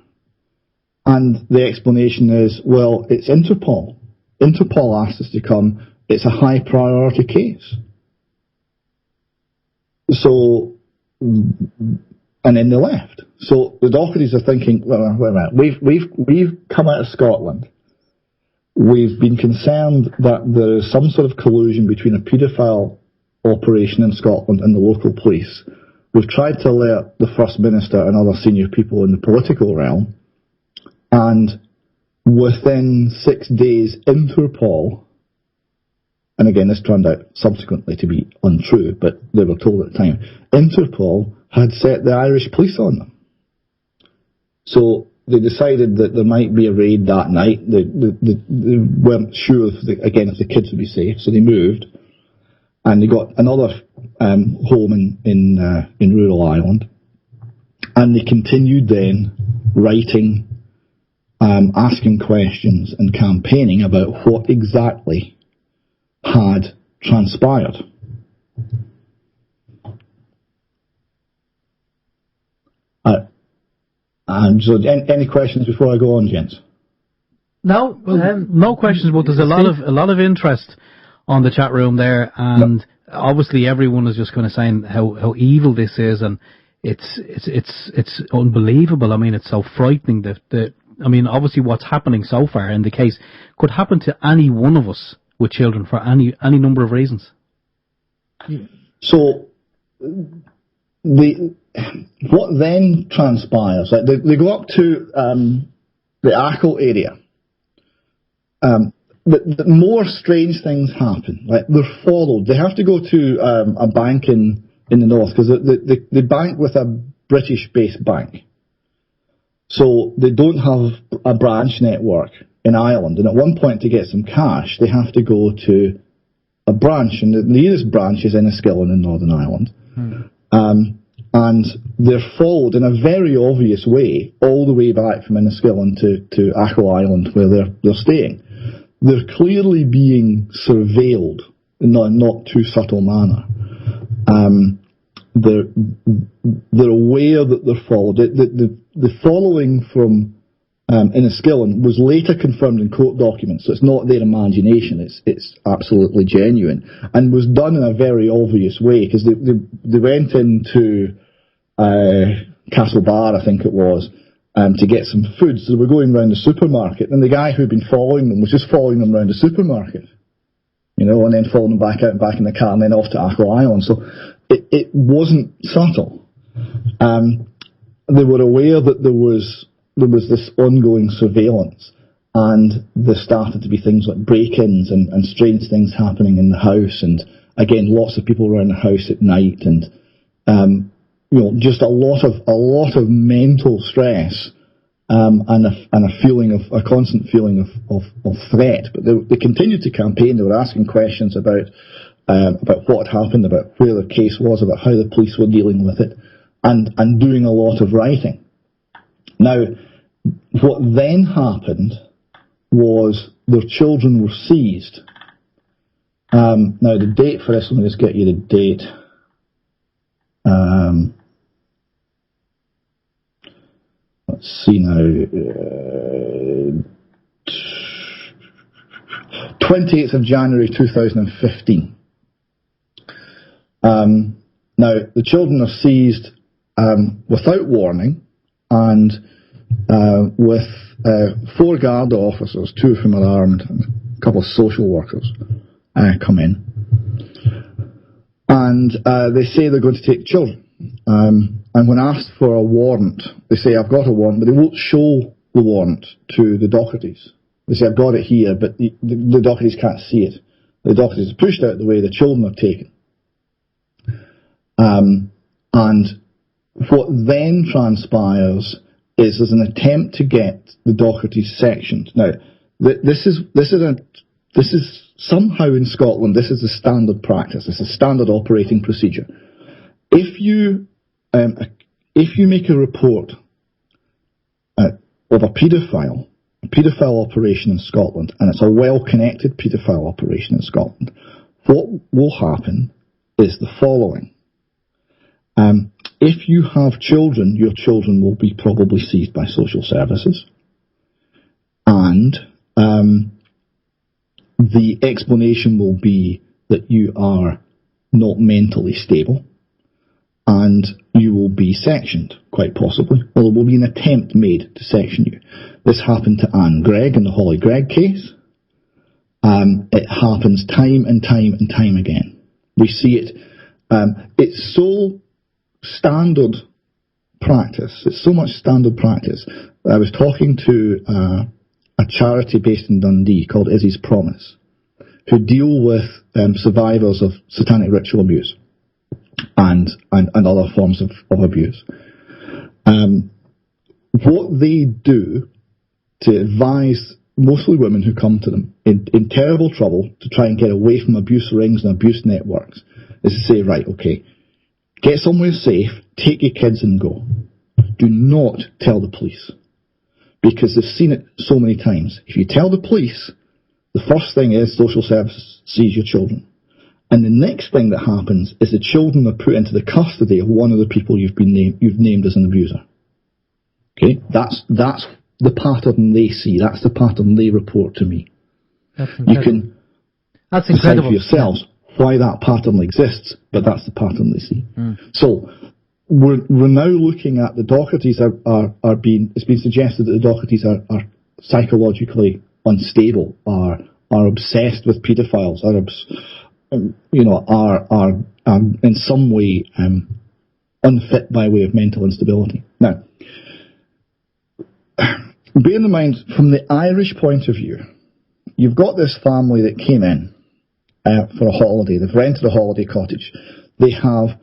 And the explanation is, well, it's Interpol. Interpol asked us to come. It's a high priority case. So, and then they left. So the Dochertys are thinking, wait a minute, we've come out of Scotland. We've been concerned that there is some sort of collusion between a paedophile operation in Scotland and the local police. We've tried to alert the First Minister and other senior people in the political realm, and within 6 days, Interpol, and again this turned out subsequently to be untrue, but they were told at the time, Interpol had set the Irish police on them. So they decided that there might be a raid that night. They weren't sure, if the kids would be safe, so they moved. And they got another home in rural Ireland. And they continued then writing, asking questions and campaigning about what exactly had transpired. So any questions before I go on, gents? No, no questions. But there's a lot of interest on the chat room there, and obviously everyone is just kind of saying how evil this is, and it's unbelievable. I mean, it's so frightening that obviously what's happening so far in the case could happen to any one of us with children for any number of reasons. So what then transpires? Like they go up to the Achill area. The more strange things happen. Like they're followed. They have to go to a bank in the north because they bank with a British-based bank. So they don't have a branch network in Ireland. And at one point, to get some cash, they have to go to a branch, and the nearest branch is Enniskillen in Northern Ireland. And they're followed in a very obvious way all the way back from Enniskillen to Achill Island, where they're staying. They're clearly being surveilled in a not too subtle manner. They're aware that they're followed. The following from Enniskillen was later confirmed in court documents, so it's not their imagination, it's absolutely genuine, and was done in a very obvious way, because they went into Castlebar, I think it was, to get some food. So they were going around the supermarket, and the guy who'd been following them was just following them around the supermarket, and then following them back out and back in the car and then off to Achill Island. So it wasn't subtle. They were aware that there was this ongoing surveillance, and there started to be things like break-ins and strange things happening in the house, and again, lots of people around the house at night, and just a lot of mental stress, and a constant feeling of threat. But they continued to campaign. They were asking questions about what had happened, about where the case was, about how the police were dealing with it, and doing a lot of writing. Now, what then happened was their children were seized. Now, the date for this, let me just get you the date. Let's see now. 28th of January 2015. Now, the children are seized without warning, and with 4 Gardai officers, 2 of whom are armed, and a couple of social workers come in. And they say they're going to take children. And and when asked for a warrant, they say, I've got a warrant, but they won't show the warrant to the Dochertys. They say, I've got it here, but the Dochertys can't see it. The Dochertys are pushed out of the way, the children are taken. And what then transpires is there's an attempt to get the Dochertys sectioned. Now, this is somehow in Scotland, this is a standard practice. It's a standard operating procedure. If you make a report of a paedophile operation in Scotland, and it's a well-connected paedophile operation in Scotland, what will happen is the following. If you have children, your children will be probably seized by social services, and the explanation will be that you are not mentally stable, and you will be sectioned, quite possibly. Well, there will be an attempt made to section you. This happened to Anne Greig in the Hollie Greig case. It happens time and time again. We see it. It's so standard practice. It's so much standard practice. I was talking to a charity based in Dundee called Izzy's Promise, who deal with survivors of satanic ritual abuse and other forms of abuse. What they do to advise mostly women who come to them in terrible trouble to try and get away from abuse rings and abuse networks is to say, right, okay, get somewhere safe, take your kids and go. Do not tell the police, because they've seen it so many times. If you tell the police, the first thing is social services sees your children. And the next thing that happens is the children are put into the custody of one of the people you've named as an abuser. Okay, that's the pattern they see. That's the pattern they report to me. You can decide for yourselves why that pattern exists, but that's the pattern they see. So we're now looking at the Dochertys are being. It's been suggested that the Dochertys are psychologically unstable, are obsessed with paedophiles, are in some way unfit by way of mental instability. Now, bear in mind, from the Irish point of view, you've got this family that came in for a holiday. They've rented a holiday cottage. They have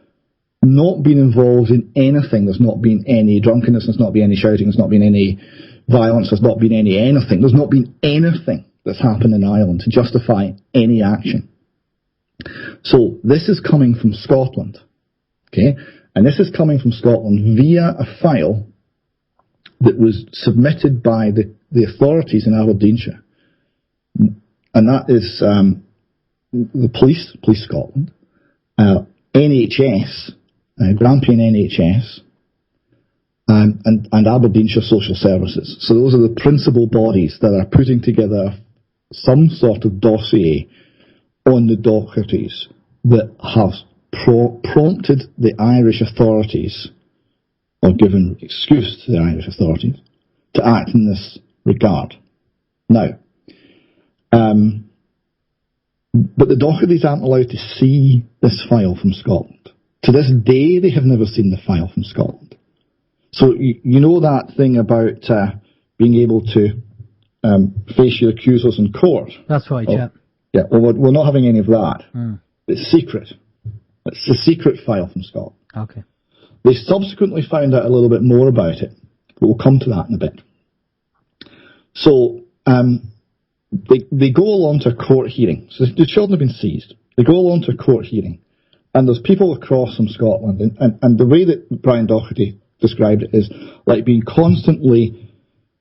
not been involved in anything. There's not been any drunkenness. There's not been any shouting. There's not been any violence. There's not been anything. There's not been anything that's happened in Ireland to justify any action. So this is coming from Scotland, okay? And this is coming from Scotland via a file that was submitted by the authorities in Aberdeenshire. And that is the Police Scotland, NHS, Grampian NHS, and Aberdeenshire Social Services. So those are the principal bodies that are putting together some sort of dossier on the Dochertys that have prompted the Irish authorities, or given excuse to the Irish authorities, to act in this regard. Now, but the Dochertys aren't allowed to see this file from Scotland. To this day, they have never seen the file from Scotland. So you know that thing about being able to face your accusers in court? That's right, yeah. Yeah, well, we're not having any of that. It's secret. It's a secret file from Scotland. Okay. They subsequently found out a little bit more about it, but we'll come to that in a bit. So they go along to a court hearing. So the children have been seized. They go along to a court hearing, and there's people across from Scotland, and the way that Brian Docherty described it is like being constantly,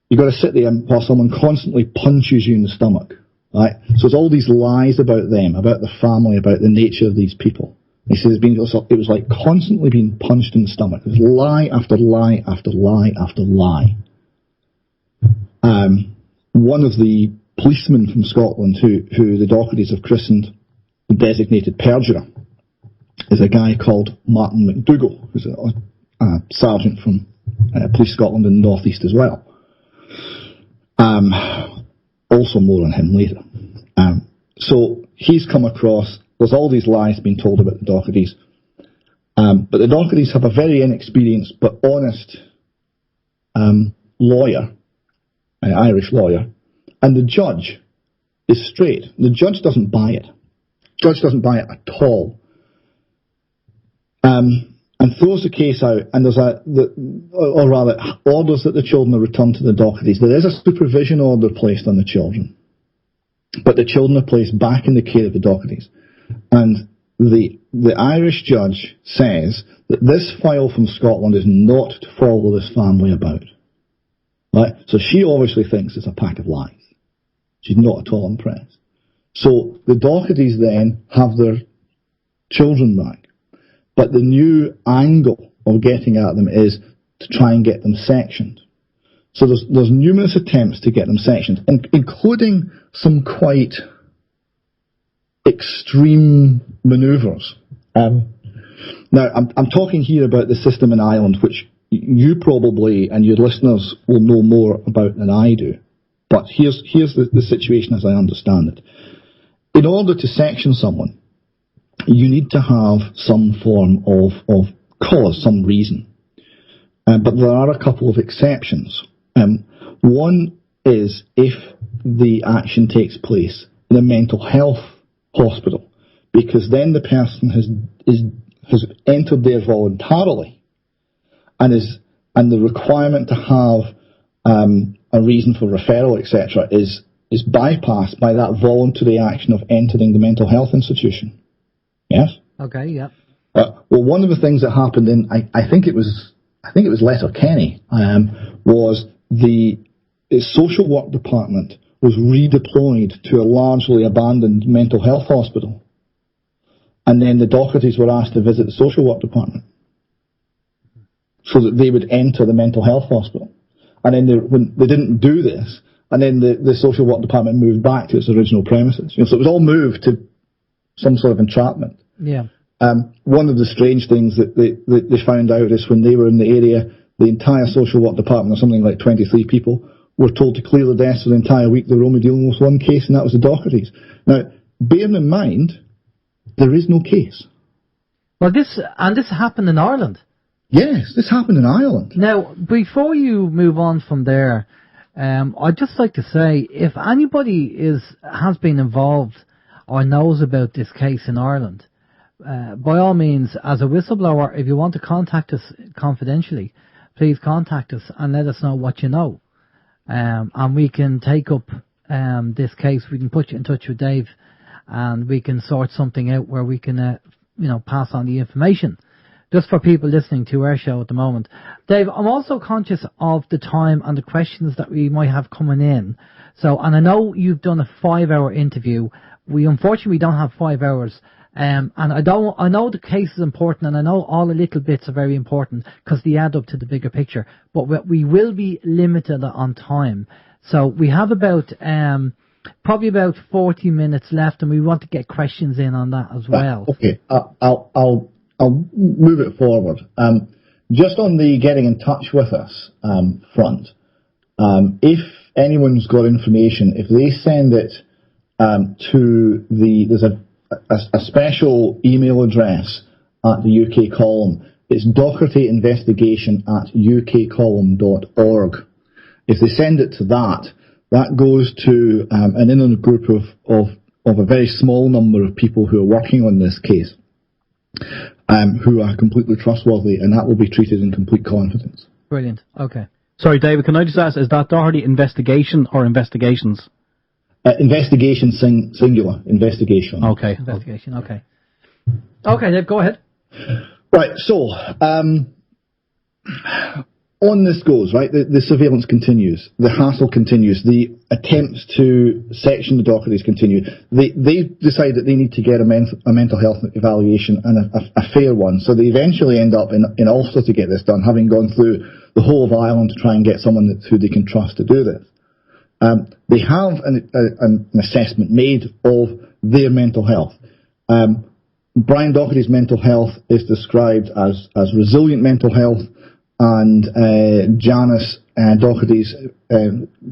you've got to sit there while someone constantly punches you in the stomach. Right? So it's all these lies about them, about the family, about the nature of these people. He says it was like constantly being punched in the stomach. It was lie after lie after lie after lie. One of the policemen from Scotland who the Dochertys have christened the designated perjurer is a guy called Martin McDougall, who's a sergeant from Police Scotland in the North East as well. Also more on him later. So he's come across, there's all these lies being told about the Dochertys, But the Dochertys have a very inexperienced but honest lawyer, an Irish lawyer, and the judge is straight. The judge doesn't buy it. The judge doesn't buy it at all. And throws the case out, and there's or rather, orders that the children are returned to the Dochertys. There is a supervision order placed on the children, but the children are placed back in the care of the Dochertys. And the Irish judge says that this file from Scotland is not to follow this family about. Right? So she obviously thinks it's a pack of lies. She's not at all impressed. So the Dochertys then have their children back. But the new angle of getting at them is to try and get them sectioned. So there's numerous attempts to get them sectioned, including some quite extreme manoeuvres. Now, I'm talking here about the system in Ireland, which you probably and your listeners will know more about than I do. But here's the situation as I understand it. In order to section someone, you need to have some form of cause, some reason. But there are a couple of exceptions. One is if the action takes place in a mental health hospital, because then the person has entered there voluntarily, and the requirement to have a reason for referral, etc., is bypassed by that voluntary action of entering the mental health institution. Yes. Okay. Yeah. Well, one of the things that happened in I think it was Letterkenny was the social work department was redeployed to a largely abandoned mental health hospital, and then the Dochertys were asked to visit the social work department so that they would enter the mental health hospital, and then when they didn't do this, and then the social work department moved back to its original premises. So it was all moved to some sort of entrapment. Yeah. One of the strange things that they found out is when they were in the area, the entire social work department, or something like 23 people, were told to clear the desks for the entire week. They were only dealing with one case, and that was the Dochertys. Now, bearing in mind, there is no case. Well, this happened in Ireland. Yes, this happened in Ireland. Now, before you move on from there, I'd just like to say, if anybody has been involved or knows about this case in Ireland, by all means, as a whistleblower, if you want to contact us confidentially, please contact us and let us know what you know. And we can take up this case. We can put you in touch with Dave, and we can sort something out where we can, pass on the information. Just for people listening to our show at the moment. Dave, I'm also conscious of the time and the questions that we might have coming in. So, and I know you've done a 5-hour interview. We unfortunately don't have 5 hours. And I know the case is important, and I know all the little bits are very important because they add up to the bigger picture. But we will be limited on time. So we have probably about 40 minutes left, and we want to get questions in on that as well. Okay, I'll move it forward. Just on the getting in touch with us front, if anyone's got information, if they send it to there's a special email address at the UK column. It's dochertyinvestigation@ukcolumn.org. If they send it to that goes to an inner group of a very small number of people who are working on this case, who are completely trustworthy, and that will be treated in complete confidence. Brilliant. Okay. Sorry, David, can I just ask, is that Docherty investigation or investigations? Investigation singular. Investigation. Okay. Investigation. Okay. Okay, Dave, go ahead. Right. So, on this goes, right? The surveillance continues. The hassle continues. The attempts to section the Dochertys continue. They decide that they need to get a mental health evaluation, and a fair one. So they eventually end up in Ulster to get this done, having gone through the whole of Ireland to try and get someone who they can trust to do this. They have an assessment made of their mental health. Brian Docherty's mental health is described as resilient mental health, and Janice Docherty's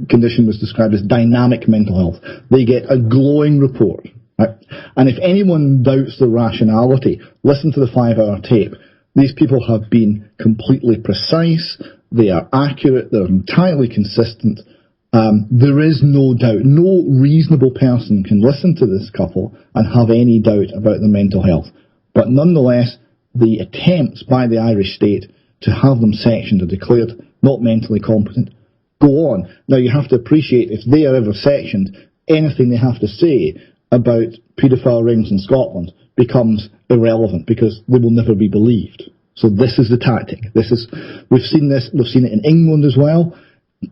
condition was described as dynamic mental health. They get a glowing report. Right? And if anyone doubts the rationality, listen to the 5-hour tape. These people have been completely precise, they are accurate, they're entirely consistent. There is no doubt, no reasonable person can listen to this couple and have any doubt about their mental health. But nonetheless, the attempts by the Irish state to have them sectioned or declared not mentally competent go on. Now, you have to appreciate, if they are ever sectioned, anything they have to say about paedophile rings in Scotland becomes irrelevant because they will never be believed. So this is the tactic. We've seen it in England as well.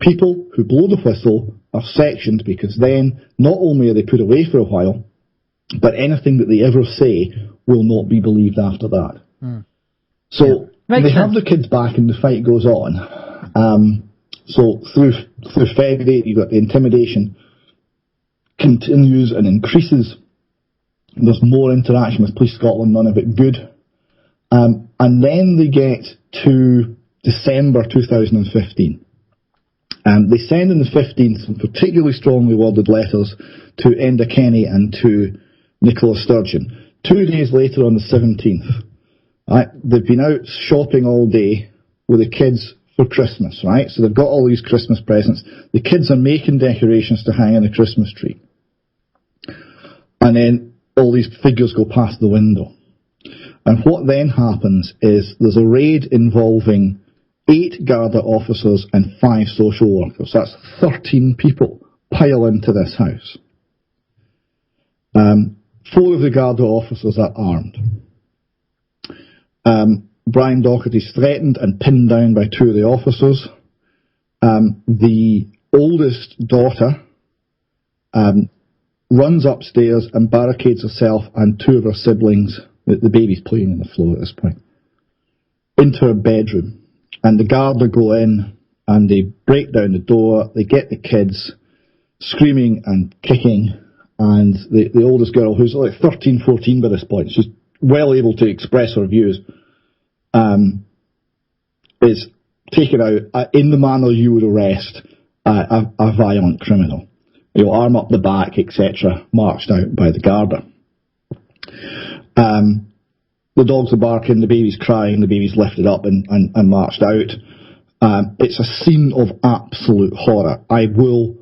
People who blow the whistle are sectioned because then not only are they put away for a while, but anything that they ever say will not be believed after that. So they have the kids back and the fight goes on. So through February, you've got the intimidation continues and increases. There's more interaction with Police Scotland, none of it good. And then they get to December 2015. They send on the 15th some particularly strongly worded letters to Enda Kenny and to Nicola Sturgeon. 2 days later, on the 17th, right, they've been out shopping all day with the kids for Christmas, right? So they've got all these Christmas presents. The kids are making decorations to hang on the Christmas tree. And then all these figures go past the window. And what then happens is there's a raid involving 8 Garda officers and 5 social workers. That's 13 people pile into this house. 4 of the Garda officers are armed. Brian Docherty's threatened and pinned down by 2 of the officers. The oldest daughter runs upstairs and barricades herself and 2 of her siblings, the baby's playing on the floor at this point, into her bedroom. And the Garda go in and they break down the door, they get the kids screaming and kicking, and the oldest girl, who's like 13, 14 by this point, she's well able to express her views, is taken out in the manner you would arrest a violent criminal. You know, arm up the back, etc., marched out by the Garda. The dogs are barking, the baby's crying, the baby's lifted up and marched out. It's a scene of absolute horror. I will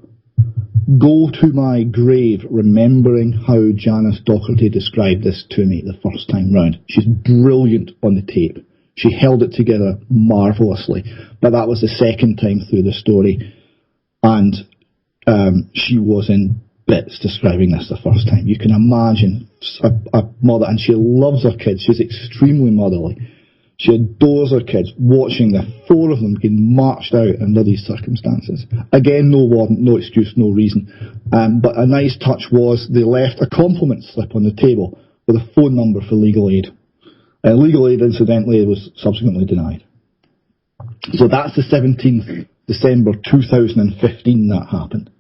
go to my grave remembering how Janice Docherty described this to me the first time round. She's brilliant on the tape. She held it together marvellously. But that was the second time through the story. And she was in bits describing this the first time. You can imagine a mother, and she loves her kids. She's extremely motherly. She adores her kids, watching the 4 of them being marched out under these circumstances. Again, no warrant, no excuse, no reason. But a nice touch was they left a compliment slip on the table with a phone number for legal aid. Legal aid, incidentally, was subsequently denied. So that's the 17th December 2015 that happened.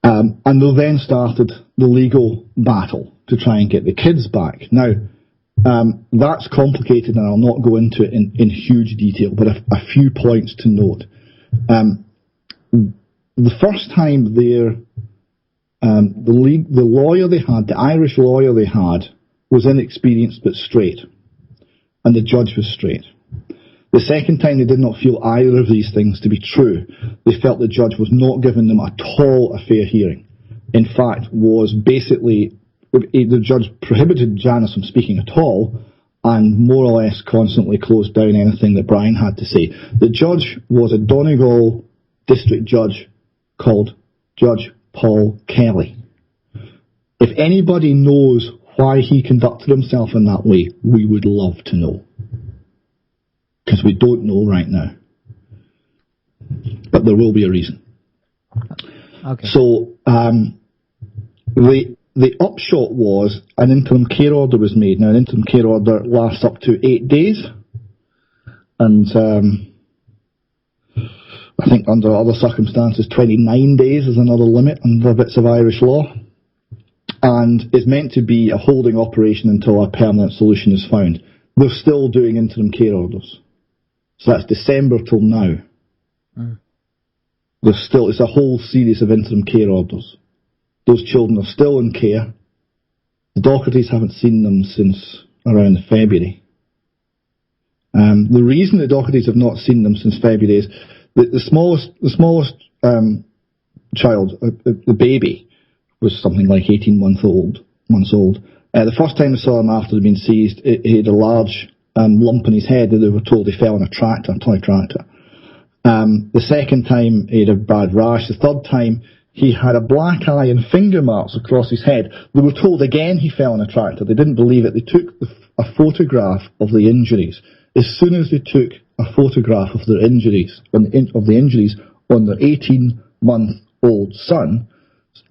And they then started the legal battle to try and get the kids back. Now, that's complicated, and I'll not go into it in huge detail, but a few points to note. The first time the lawyer they had, the Irish lawyer they had, was inexperienced but straight, and the judge was straight. The second time they did not feel either of these things to be true. They felt the judge was not giving them at all a fair hearing. In fact, was basically, the judge prohibited Janice from speaking at all, and more or less constantly closed down anything that Brian had to say. The judge was a Donegal district judge called Judge Paul Kelly. If anybody knows why he conducted himself in that way, we would love to know. Because we don't know right now. But there will be a reason. Okay. So, the upshot was an interim care order was made. Now, an interim care order lasts up to 8 days. And I think under other circumstances, 29 days is another limit under bits of Irish law. And is meant to be a holding operation until a permanent solution is found. They're still doing interim care orders. So that's December till now. It's a whole series of interim care orders. Those children are still in care. The Dochertys haven't seen them since around February. The reason the Dochertys have not seen them since February is that the smallest child, the baby, was something like 18 months old. The first time they saw him after they'd been seized, he had a large lump in his head that they were told he fell on a toy tractor. The second time he had a bad rash. The third time he had a black eye and finger marks across his head. They were told again he fell on a tractor. They didn't believe it. They took a photograph of the injuries. As soon as they took a photograph of their injuries, on their 18-month-old son,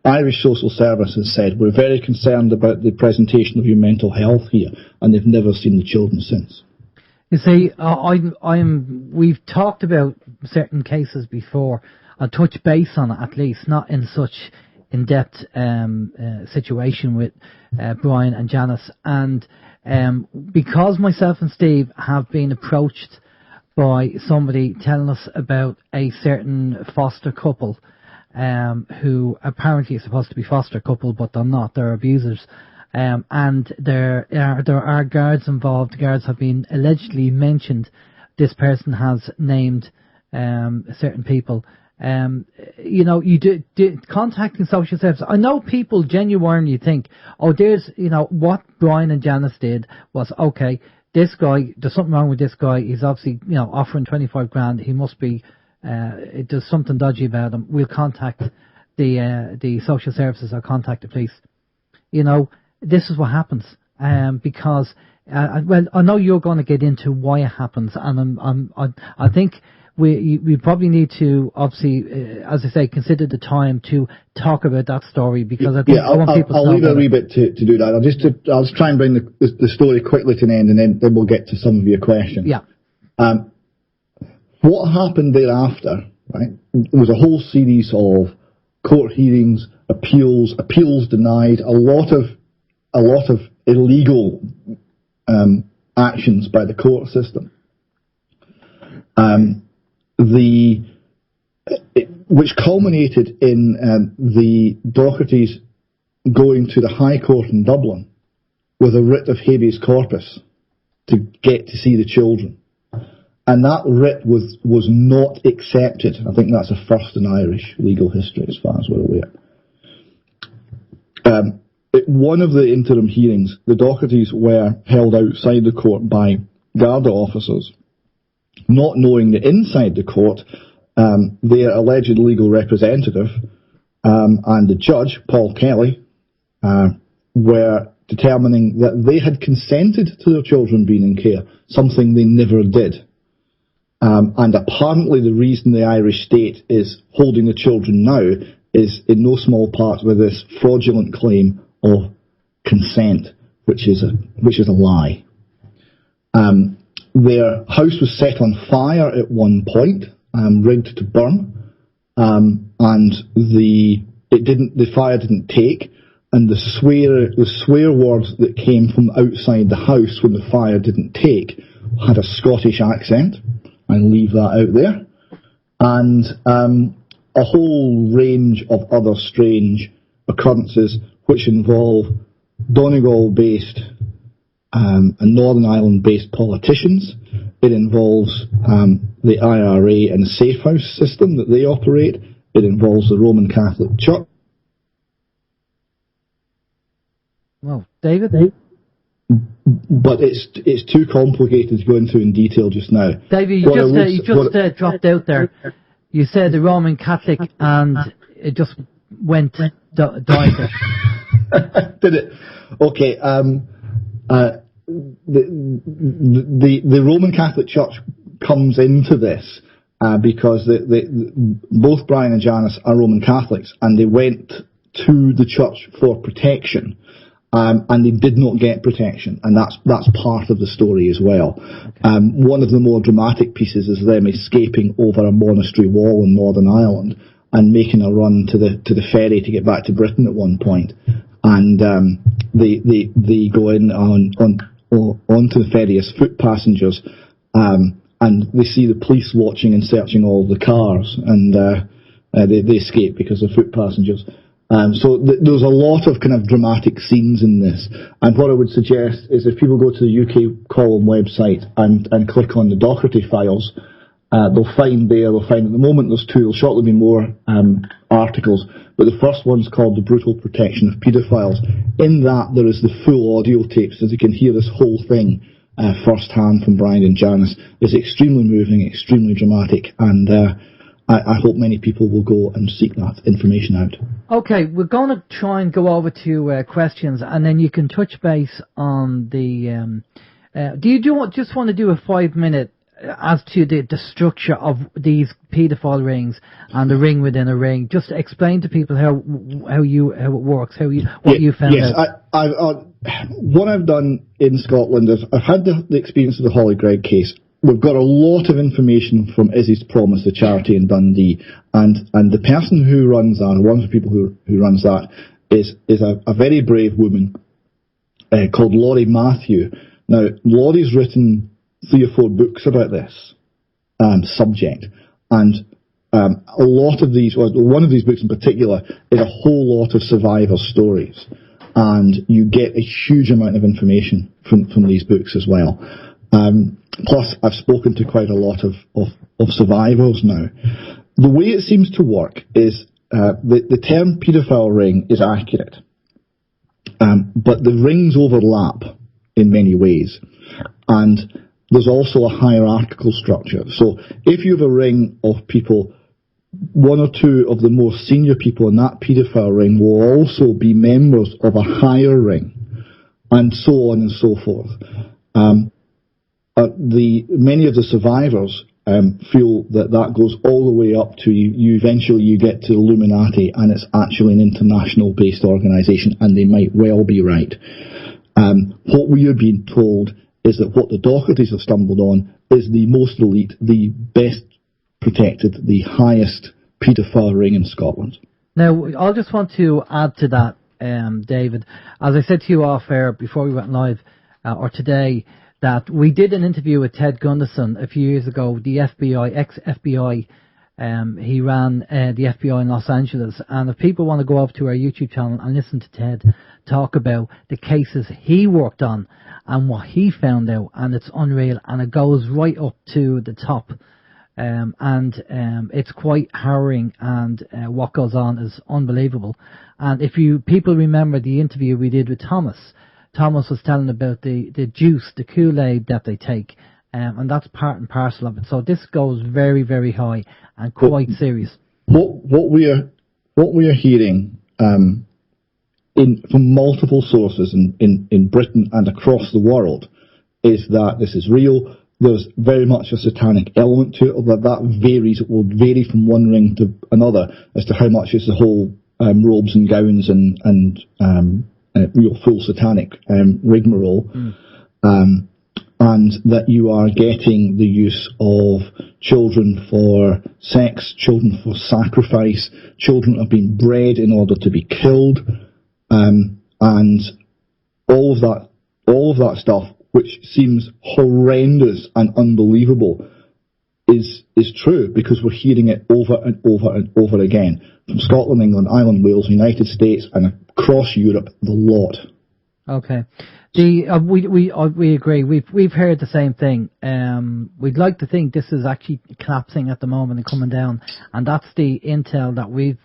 Irish Social Services said, we're very concerned about the presentation of your mental health here, and they've never seen the children since. You see, we've talked about certain cases before. I'll touch base on it at least, not in such in-depth situation with Brian and Janice. And because myself and Steve have been approached by somebody telling us about a certain foster couple who apparently is supposed to be foster couple, but they're not, they're abusers. And there are guards involved. Guards have been allegedly mentioned. This person has named certain people. You do contacting social services. I know people genuinely think, there's, what Brian and Janice did was, okay, this guy, there's something wrong with this guy. He's obviously, offering 25 grand. He must be, there's something dodgy about him. We'll contact the social services or contact the police. This is what happens, because, I know you're going to get into why it happens, and I think we probably need to, obviously, as I say, consider the time to talk about that story, because I think I'll leave a wee bit to do that. I'll just try and bring the story quickly to an end, and then we'll get to some of your questions. Yeah. What happened thereafter, right? There was a whole series of court hearings, appeals denied, a lot of illegal actions by the court system, which culminated in the Dochertys going to the High Court in Dublin with a writ of habeas corpus to get to see the children. And that writ was not accepted. I think that's a first in Irish legal history, as far as we're aware. At one of the interim hearings, the Dochertys were held outside the court by Garda officers, not knowing that inside the court, their alleged legal representative and the judge, Paul Kelly, were determining that they had consented to their children being in care, something they never did. And apparently the reason the Irish state is holding the children now is in no small part with this fraudulent claim of consent, which is a lie. Their house was set on fire at one point, rigged to burn, and the fire didn't take, and the swear words that came from outside the house when the fire didn't take had a Scottish accent. I'll leave that out there. And a whole range of other strange occurrences which involve Donegal-based and Northern Ireland-based politicians. It involves the IRA and the Safe House system that they operate. It involves the Roman Catholic Church. Well, David? But it's too complicated to go into in detail just now. David, you just dropped out there. You said the Roman Catholic, and it just went died there. Did it? Okay. The Roman Catholic Church comes into this because both Brian and Janice are Roman Catholics, and they went to the church for protection. And they did not get protection, and that's part of the story as well. Okay. One of the more dramatic pieces is them escaping over a monastery wall in Northern Ireland and making a run to the ferry to get back to Britain at one point. And they go in onto the ferry as foot passengers, and they see the police watching and searching all the cars, and they escape because they're foot passengers. There's a lot of kind of dramatic scenes in this. And what I would suggest is if people go to the UK Column website and click on the Docherty files, they'll find at the moment there's two, there'll shortly be more articles, but the first one's called The Brutal Protection of Paedophiles. In that there is the full audio tapes, so you can hear this whole thing first hand from Brian and Janice. It's extremely moving, extremely dramatic, and I hope many people will go and seek that information out. Okay, we're going to try and go over to questions, and then you can touch base on the... do you just want to do a 5-minute as to the structure of these paedophile rings and the ring within a ring? Just explain to people how it works, what you found out. What I've done in Scotland is I've had the experience of the Hollie Greig case. We've got a lot of information from Izzy's Promise, the charity in Dundee, and the person who runs that, one of the people who runs that, is a very brave woman called Laurie Matthew. Now, Laurie's written 3 or 4 books about this subject, and a lot of these, one of these books in particular, is a whole lot of survivor stories, and you get a huge amount of information from these books as well. Plus, I've spoken to quite a lot of survivors now. The way it seems to work is the term paedophile ring is accurate, but the rings overlap in many ways, and there's also a hierarchical structure. So if you have a ring of people, 1 or 2 of the more senior people in that paedophile ring will also be members of a higher ring, and so on and so forth. Many of the survivors feel that goes all the way up to you eventually get to Illuminati, and it's actually an international based organisation, and they might well be right. What we are being told is that what the Dochertys have stumbled on is the most elite, the best protected, the highest paedophile ring in Scotland. Now, I just want to add to that, David. As I said to you off air before we went live, or today, that we did an interview with Ted Gunderson a few years ago, the FBI, ex-FBI. He ran the FBI in Los Angeles, and if people want to go over to our YouTube channel and listen to Ted talk about the cases he worked on and what he found out, and it's unreal, and it goes right up to the top, and it's quite harrowing, and what goes on is unbelievable. And if people remember the interview we did with Thomas was telling about the juice, the Kool-Aid that they take, and that's part and parcel of it. So this goes very, very high and quite serious. What we are hearing from multiple sources in Britain and across the world is that this is real. There's very much a satanic element to it. That varies. It will vary from one ring to another as to how much is the whole robes and gowns and real full satanic rigmarole, and that you are getting the use of children for sex, children for sacrifice, children are being bred in order to be killed, and all of that stuff, which seems horrendous and unbelievable, is true, because we're hearing it over and over and over again from Scotland, England, Ireland, Wales, United States, and across Europe, the lot. Okay, we agree. We've heard the same thing. We'd like to think this is actually collapsing at the moment and coming down, and that's the intel that we've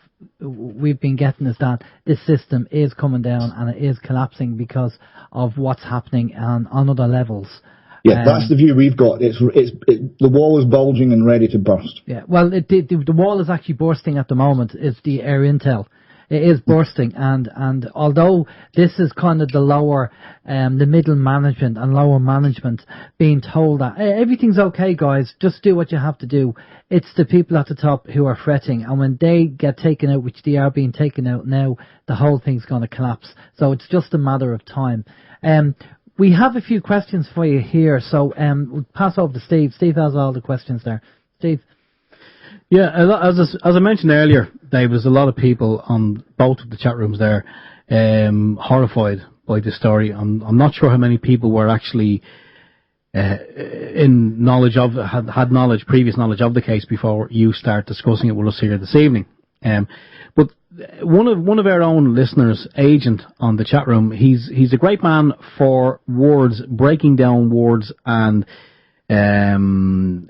been getting, is that this system is coming down and it is collapsing because of what's happening on other levels. Yeah, that's the view we've got. The wall is bulging and ready to burst. Yeah, well, the wall is actually bursting at the moment. It's the air intel. It is bursting, and although this is kind of the lower, the middle management and lower management being told that hey, everything's okay, guys, just do what you have to do. It's the people at the top who are fretting, and when they get taken out, which they are being taken out now, the whole thing's going to collapse. So it's just a matter of time. We have a few questions for you here, so we'll pass over to Steve. Steve has all the questions there. Steve? Yeah, as I mentioned earlier, Dave, there's a lot of people on both of the chat rooms there horrified by this story. I'm not sure how many people were actually in knowledge of, had previous knowledge of the case before you start discussing it with us here this evening. But one of our own listeners, Agent, on the chat room, he's a great man for words, breaking down words, and discussing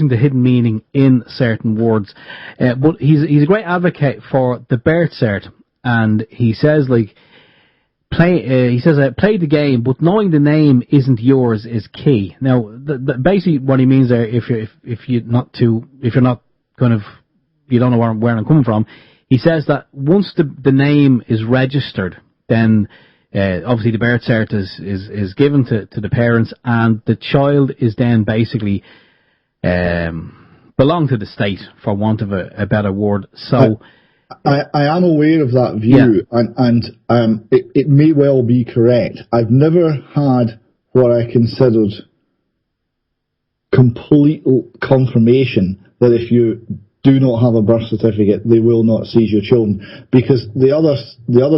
the hidden meaning in certain words. But he's a great advocate for the birth cert, and he says play the game, but knowing the name isn't yours is key. Now, basically what he means there, if you're not kind of, you don't know where I'm coming from, he says that once the name is registered, then obviously the birth cert is given to the parents, and the child is then basically belong to the state, for want of a better word. So I am aware of that view, and it may well be correct. I've never had what I considered complete confirmation that if you do not have a birth certificate, they will not seize your children. Because the other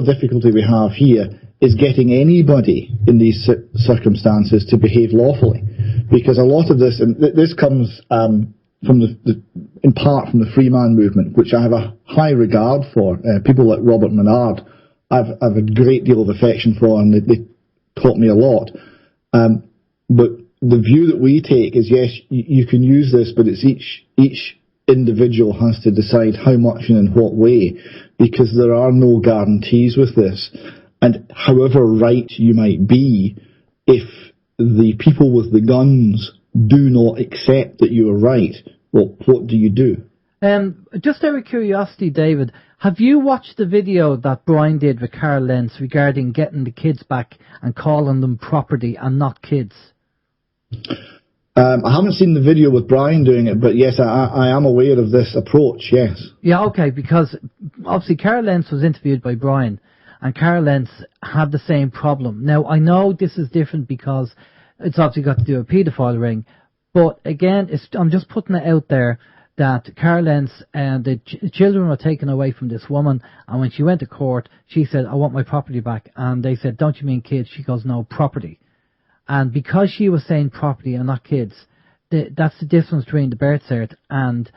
difficulty we have here is getting anybody in these circumstances to behave lawfully. Because a lot of this, and this comes in part from the free man movement, which I have a high regard for. People like Robert Menard, I've a great deal of affection for, and they taught me a lot. But the view that we take is, yes, you can use this, but it's each individual has to decide how much and in what way, because there are no guarantees with this. And however right you might be, if the people with the guns do not accept that you are right, well, what do you do? Just out of curiosity, David, have you watched the video that Brian did with Carl Lentz regarding getting the kids back and calling them property and not kids? I haven't seen the video with Brian doing it, but yes, I am aware of this approach, yes. Yeah, okay, because obviously Carl Lentz was interviewed by Brian, and Carl Lentz had the same problem. Now, I know this is different because it's obviously got to do with a paedophile ring, but again, I'm just putting it out there that Carl Lentz and the children were taken away from this woman, and when she went to court, she said, I want my property back, and they said, don't you mean kids? She goes, no, property. And because she was saying property and not kids, that's the difference between the birth cert and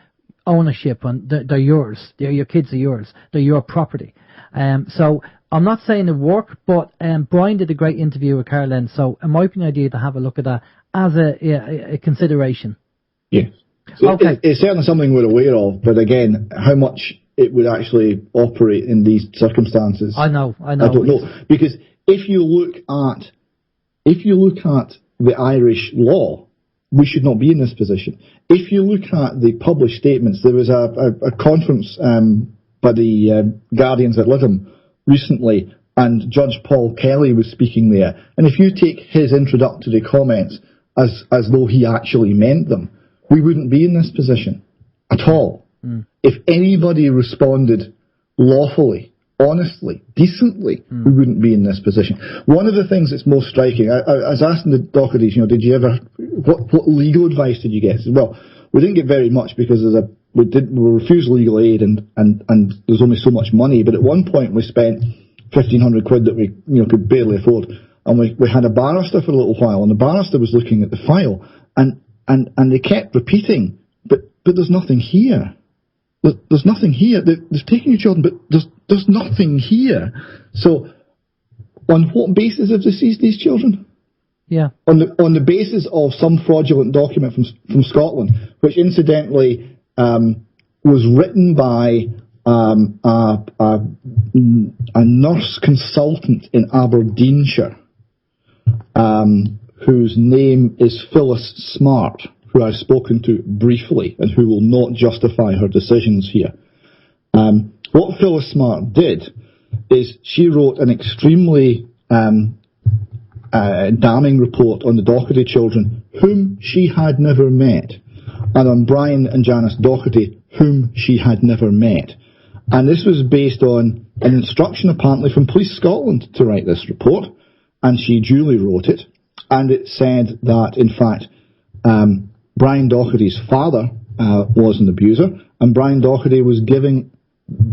ownership. And they're yours. Your kids are yours. They're your property. So I'm not saying it worked, but Brian did a great interview with Carl Lentz, so it might be an idea to have a look at that as a consideration. Yes. So okay. It's certainly something we're aware of, but again, how much it would actually operate in these circumstances, I don't know. Because if you look at the Irish law, we should not be in this position. If you look at the published statements, there was a conference by the Guardians at Lytham recently, and Judge Paul Kelly was speaking there. And if you take his introductory comments as though he actually meant them, we wouldn't be in this position at all. Mm. If anybody responded lawfully, honestly, decently, we wouldn't be in this position. One of the things that's most striking, I was asking the Dochertys, did you ever, what legal advice did you get? Well, we didn't get very much because we refused legal aid and there's only so much money, but at one point we spent 1,500 quid that we could barely afford, and we had a barrister for a little while, and the barrister was looking at the file, and they kept repeating, but there's nothing here. There's nothing here. They're taking your children, but there's nothing here. So, on what basis have they seized these children? Yeah. On the basis of some fraudulent document from Scotland, which incidentally was written by a nurse consultant in Aberdeenshire, whose name is Phyllis Smart, who I've spoken to briefly and who will not justify her decisions here. What Phyllis Smart did is she wrote an extremely damning report on the Docherty children, whom she had never met, and on Brian and Janice Docherty, whom she had never met. And this was based on an instruction apparently from Police Scotland to write this report, and she duly wrote it, and it said that, in fact, Brian Docherty's father was an abuser, and Brian Docherty was giving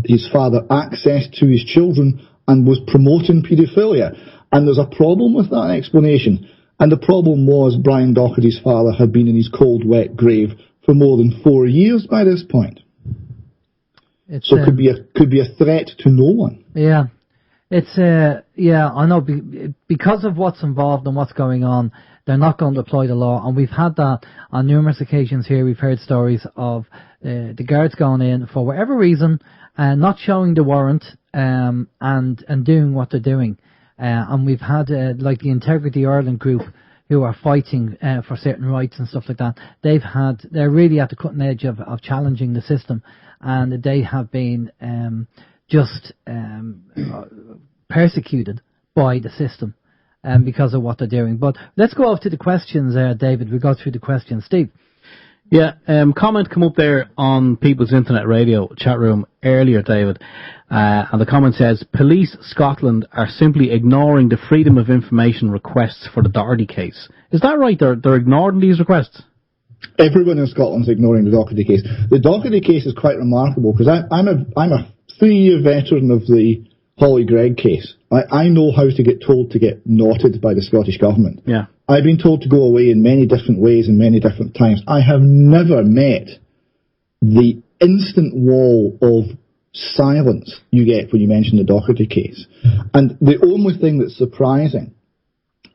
his father access to his children and was promoting paedophilia. And there's a problem with that explanation. And the problem was Brian Docherty's father had been in his cold, wet grave for more than 4 years by this point. So it could be a threat to no one. Yeah. It's, I know, because of what's involved and what's going on, they're not going to apply the law, and we've had that on numerous occasions here. We've heard stories of the guards going in for whatever reason, not showing the warrant, and doing what they're doing. And we've had, like the Integrity Ireland group, who are fighting for certain rights and stuff like that. They're really at the cutting edge of challenging the system, and they have been persecuted by the system because of what they're doing. But let's go off to the questions, David. We'll go through the questions. Steve? Yeah, comment come up there on People's Internet Radio chat room earlier, David, and the comment says, Police Scotland are simply ignoring the Freedom of Information requests for the Docherty case. Is that right? They're ignoring these requests? Everyone in Scotland's ignoring the Docherty case. The Docherty case is quite remarkable because I'm a 3-year veteran of the Hollie Greig case. I know how to get told to get knotted by the Scottish Government. Yeah. I've been told to go away in many different ways and many different times. I have never met the instant wall of silence you get when you mention the Docherty case. And the only thing that's surprising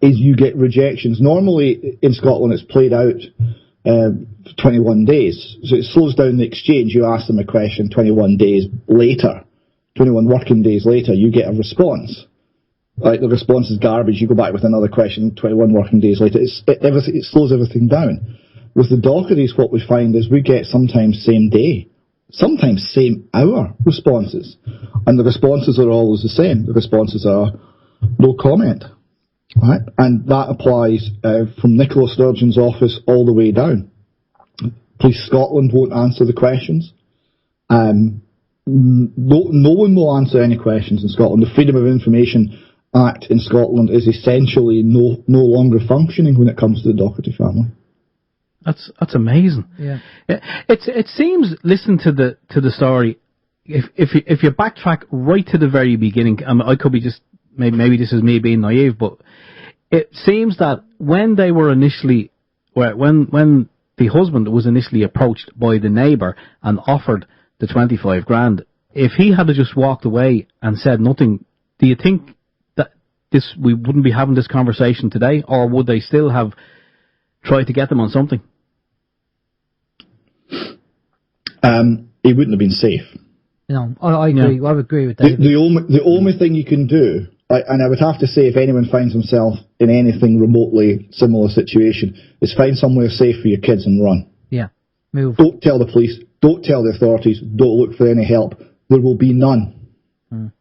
is you get rejections. Normally in Scotland it's played out 21 days. So it slows down the exchange. You ask them a question 21 days later. 21 working days later, you get a response. Like, the response is garbage, you go back with another question 21 working days later. It slows everything down. With the Dochertys, what we find is we get sometimes same day, sometimes same hour responses. And the responses are always the same. The responses are no comment. Right? And that applies from Nicola Sturgeon's office all the way down. Police Scotland won't answer the questions. No one will answer any questions in Scotland. The Freedom of Information Act in Scotland is essentially no longer functioning when it comes to the Docherty family. That's amazing. Yeah. It seems, listen to the story. If you backtrack right to the very beginning, I could be just maybe this is me being naive, but it seems that when they were initially, when the husband was initially approached by the neighbour and offered the 25 grand, if he had just walked away and said nothing, do you think that we wouldn't be having this conversation today, or would they still have tried to get them on something? He wouldn't have been safe. No, I agree. Yeah. I would agree with that. The only thing you can do, and I would have to say, if anyone finds himself in anything remotely similar situation, is find somewhere safe for your kids and run. Yeah, move. Don't tell the police. Don't tell the authorities. Don't look for any help. There will be none. Mm.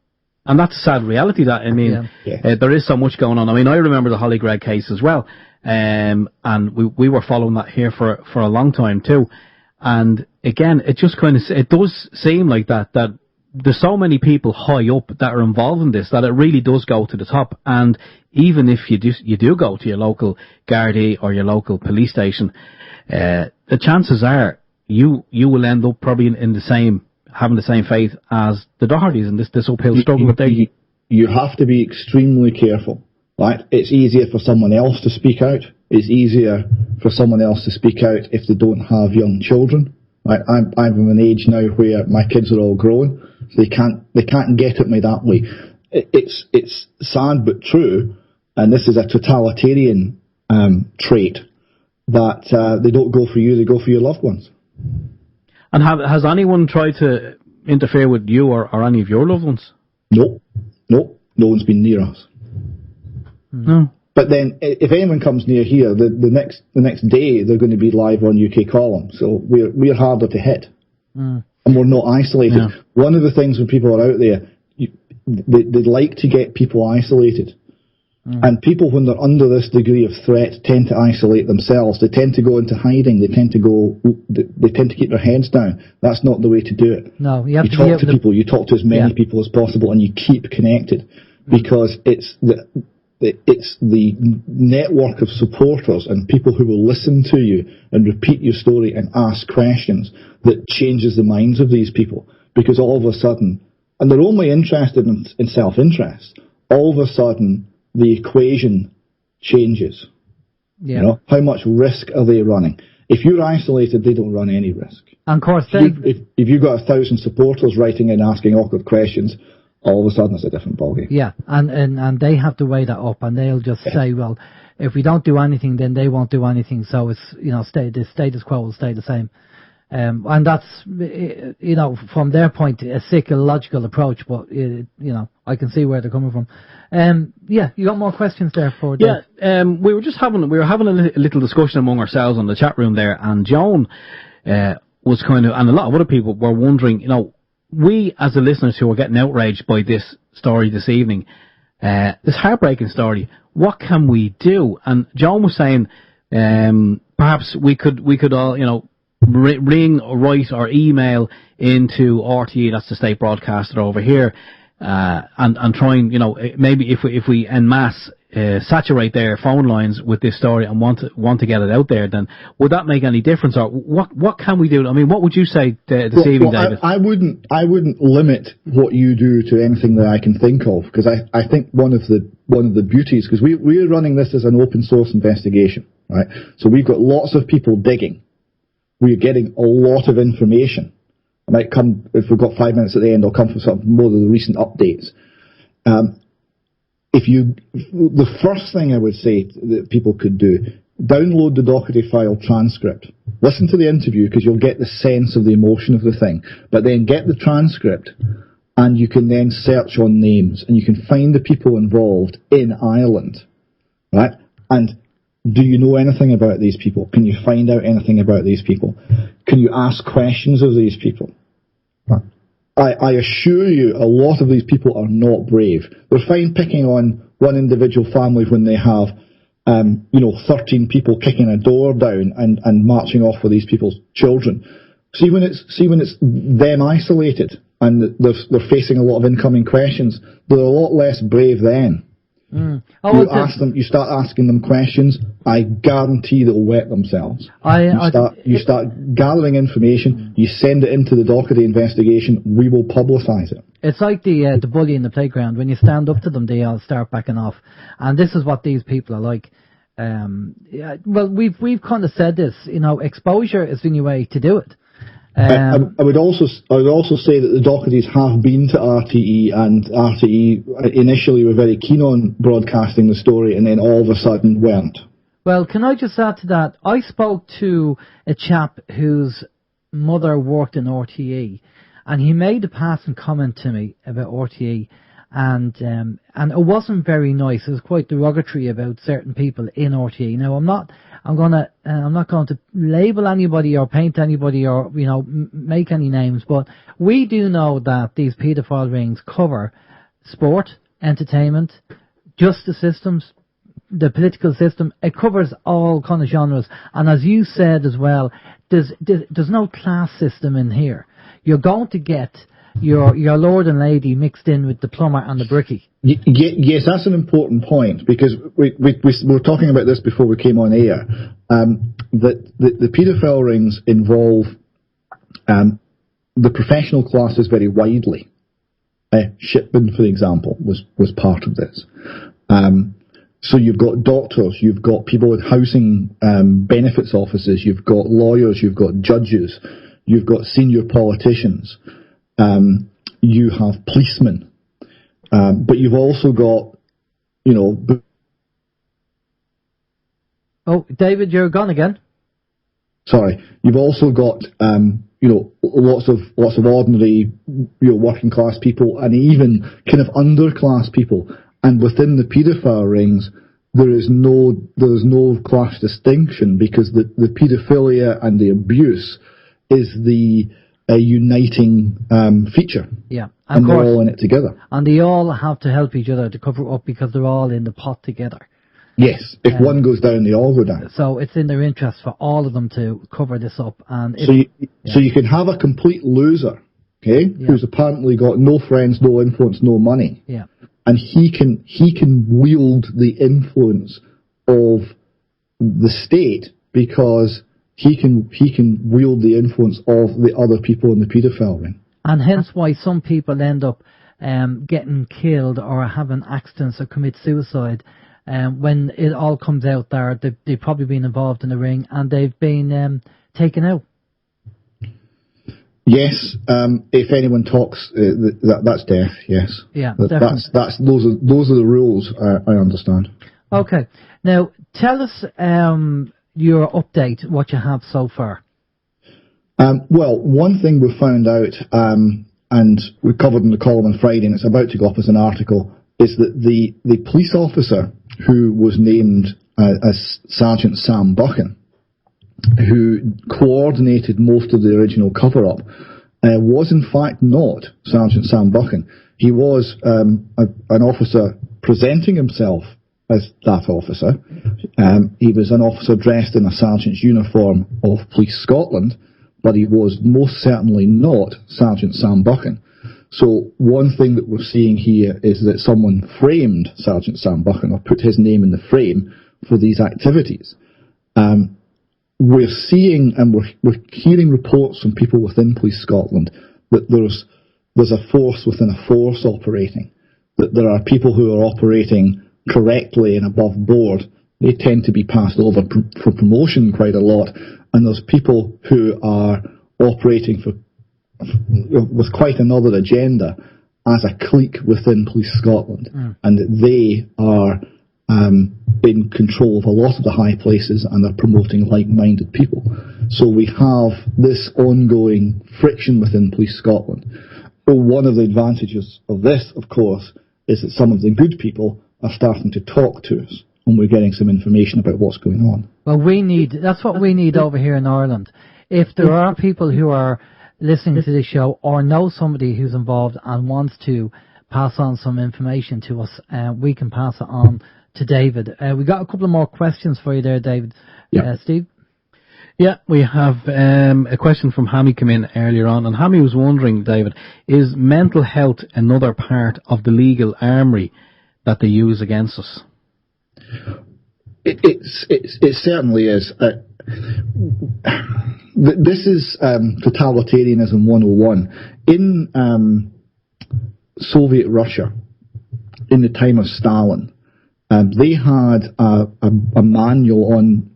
And that's a sad reality. There is so much going on. I mean, I remember the Hollie Greig case as well, and we were following that here for a long time too. And again, it just it does seem like that there's so many people high up that are involved in this that it really does go to the top. And even if you do go to your local Gardai or your local police station, the chances are you will end up probably having the same fate as the Dochertys in this uphill struggle that they. You have to be extremely careful. Right? It's easier for someone else to speak out. It's easier for someone else to speak out if they don't have young children. Right? I'm of an age now where my kids are all grown, so they can't get at me that way. It's sad but true, and this is a totalitarian trait that they don't go for you, they go for your loved ones. And has anyone tried to interfere with you or any of your loved ones? No one's been near us. No. But then, if anyone comes near here, the next day they're going to be live on UK Column. So we're harder to hit, and we're not isolated. Yeah. One of the things when people are out there, they like to get people isolated, and people when they're under this degree of threat tend to isolate themselves. They tend to go into hiding. They tend to keep their heads down. That's not the way to do it. No, you talk to people. You talk to as many people as possible, and you keep connected because it's the network of supporters and people who will listen to you and repeat your story and ask questions that changes the minds of these people. Because all of a sudden, and they're only interested in self-interest, all of a sudden the equation changes. Yeah. You know, how much risk are they running? If you're isolated, they don't run any risk. And of course, if you've got 1,000 supporters writing in asking awkward questions, all of a sudden it's a different ballgame. Yeah, and they have to weigh that up, and they'll just say, well, if we don't do anything, then they won't do anything. So it's, the status quo will stay the same. And that's, from their point, a psychological approach, but, I can see where they're coming from. You got more questions there for Dave? Yeah, we were having a little discussion among ourselves on the chat room there, and Joan, was and a lot of other people were wondering, we as the listeners who are getting outraged by this story this evening, this heartbreaking story, what can we do? And Joan was saying, perhaps we could all, ring, write, or email into RTE, that's the state broadcaster over here, and try and, maybe if we en masse saturate their phone lines with this story and want to get it out there, then would that make any difference, or what can we do? I mean, what would you say this evening, David? I wouldn't limit what you do to anything that I can think of, because I think one of the beauties, because we're running this as an open source investigation, right? So we've got lots of people digging. We're getting a lot of information. I might come, if we've got 5 minutes at the end, I'll come for some more of the recent updates. The first thing I would say that people could do, download the Docherty file transcript. Listen to the interview, because you'll get the sense of the emotion of the thing. But then get the transcript, and you can then search on names, and you can find the people involved in Ireland, right? And do you know anything about these people? Can you find out anything about these people? Can you ask questions of these people? I assure you, a lot of these people are not brave. They're fine picking on one individual family when they have, 13 people kicking a door down and marching off with these people's children. See when it's them isolated and they're facing a lot of incoming questions, they're a lot less brave then. You start asking them questions, I guarantee they'll wet themselves. You start gathering information, you send it into the Docherty investigation, we will publicise it. It's like the bully in the playground. When you stand up to them, they all start backing off. And this is what these people are like. Well, we've kind of said this, exposure is the only way to do it. I would also say that the Dochertys have been to RTE, and RTE initially were very keen on broadcasting the story, and then all of a sudden weren't. Well, can I just add to that? I spoke to a chap whose mother worked in RTE, and he made a passing comment to me about RTE, and it wasn't very nice. It was quite derogatory about certain people in RTE. Now, I'm not going to label anybody or paint anybody or, make any names, but we do know that these paedophile rings cover sport, entertainment, justice systems, the political system. It covers all kind of genres. And as you said as well, there's no class system in here. You're going to get your lord and lady mixed in with the plumber and the brickie. Yes, that's an important point, because we were talking about this before we came on air, that the paedophile rings involve the professional classes very widely. Shipman, for example, was part of this. So you've got doctors, you've got people with housing benefits offices, you've got lawyers, you've got judges, you've got senior politicians, you have policemen. But you've also got, Oh, David, you're gone again. Sorry. You've also got, lots of ordinary, working class people, and even kind of underclass people. And within the paedophile rings, there is no class distinction, because the paedophilia and the abuse is the uniting feature. Yeah. And they're all in it together. And they all have to help each other to cover up, because they're all in the pot together. Yes. If one goes down, they all go down. So it's in their interest for all of them to cover this up. And so you can have a complete loser, okay, who's apparently got no friends, no influence, no money. Yeah. And he can wield the influence of the state, because he can wield the influence of the other people in the paedophile ring. And hence why some people end up getting killed or having accidents or commit suicide when it all comes out there, they've probably been involved in the ring and they've been taken out. Yes, if anyone talks, that's death. Yes. Yeah, definitely. Those are the rules. I understand. Okay. Now, tell us your update, what you have so far. Well, one thing we found out, and we covered in the column on Friday, and it's about to go up as an article, is that the police officer who was named as Sergeant Sam Buchan, who coordinated most of the original cover-up, was in fact not Sergeant Sam Buchan. He was an officer presenting himself as that officer. He was an officer dressed in a sergeant's uniform of Police Scotland, but he was most certainly not Sergeant Sam Buchan. So one thing that we're seeing here is that someone framed Sergeant Sam Buchan, or put his name in the frame for these activities. We're seeing and we're hearing reports from people within Police Scotland that there's a force within a force operating, that there are people who are operating correctly and above board. They tend to be passed over for promotion quite a lot, and there's people who are operating with quite another agenda as a clique within Police Scotland, and that they are in control of a lot of the high places and are promoting like-minded people. So we have this ongoing friction within Police Scotland. Well, one of the advantages of this, of course, is that some of the good people are starting to talk to us, and we're getting some information about what's going on. Well, that's what we need over here in Ireland. If there are people who are listening to this show or know somebody who's involved and wants to pass on some information to us, we can pass it on to David. We got a couple of more questions for you there, David. Yeah. Steve? Yeah, we have a question from Hammy come in earlier on, and Hammy was wondering, David, is mental health another part of the legal armoury that they use against us? It certainly is. This is totalitarianism 101. In Soviet Russia, in the time of Stalin, they had a manual on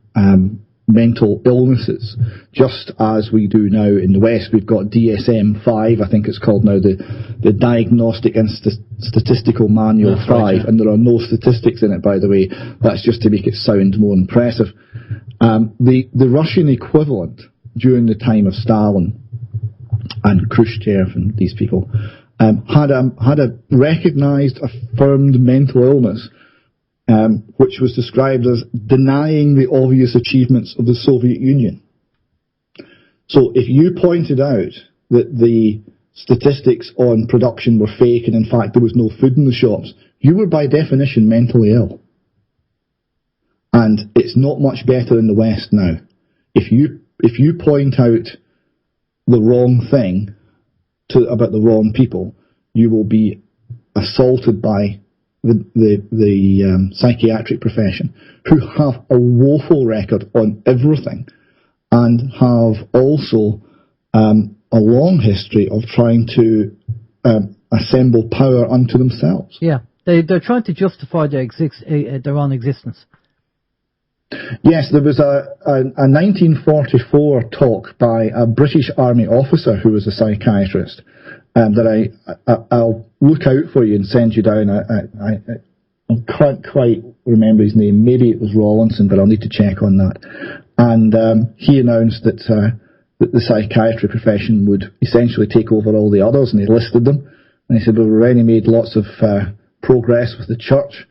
mental illnesses, just as we do now in the West. We've got DSM-5, I think it's called now, the Diagnostic and Statistical Manual 5, right, and there are no statistics in it, by the way. That's just to make it sound more impressive. The Russian equivalent during the time of Stalin and Khrushchev and these people had a recognised, affirmed mental illness, which was described as denying the obvious achievements of the Soviet Union. So if you pointed out that the statistics on production were fake and in fact there was no food in the shops, you were by definition mentally ill. And it's not much better in the West now. If you point out the wrong thing about the wrong people, you will be assaulted by the psychiatric profession, who have a woeful record on everything and have also a long history of trying to assemble power unto themselves. Yeah, they're trying to justify their own existence. Yes, there was a 1944 talk by a British Army officer who was a psychiatrist that I'll look out for you and send you down. I can't quite remember his name. Maybe it was Rawlinson, but I'll need to check on that. And he announced that the psychiatry profession would essentially take over all the others, and he listed them. And he said, we've already made lots of progress with the church.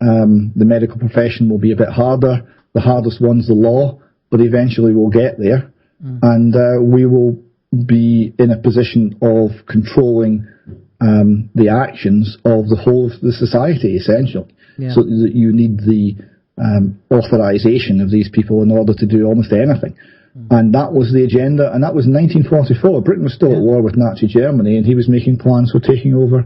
The medical profession will be a bit harder. The hardest one's the law, but eventually we'll get there. And we will be in a position of controlling the actions of the whole of the society, essentially. Yeah. So that you need the authorization of these people in order to do almost anything. And that was the agenda, and that was in 1944. Britain was still at war with Nazi Germany, and he was making plans for taking over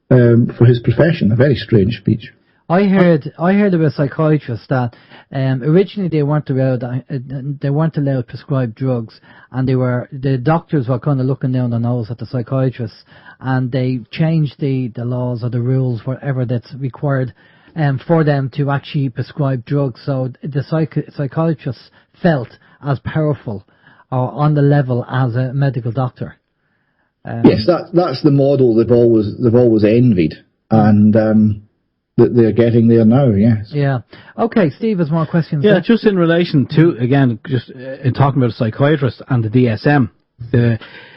for his profession. A very strange speech. I heard of a psychiatrist that originally they weren't allowed to prescribe drugs, and the doctors were kind of looking down the nose at the psychiatrists, and they changed the laws or the rules, whatever that's required for them to actually prescribe drugs. So the psychiatrists felt as powerful or on the level as a medical doctor. Yes, that's the model they've always envied, and that they're getting there now. Yes. Yeah. Okay, Steve has more questions. Yeah, just in relation to, again, just in talking about a psychiatrist and the DSM,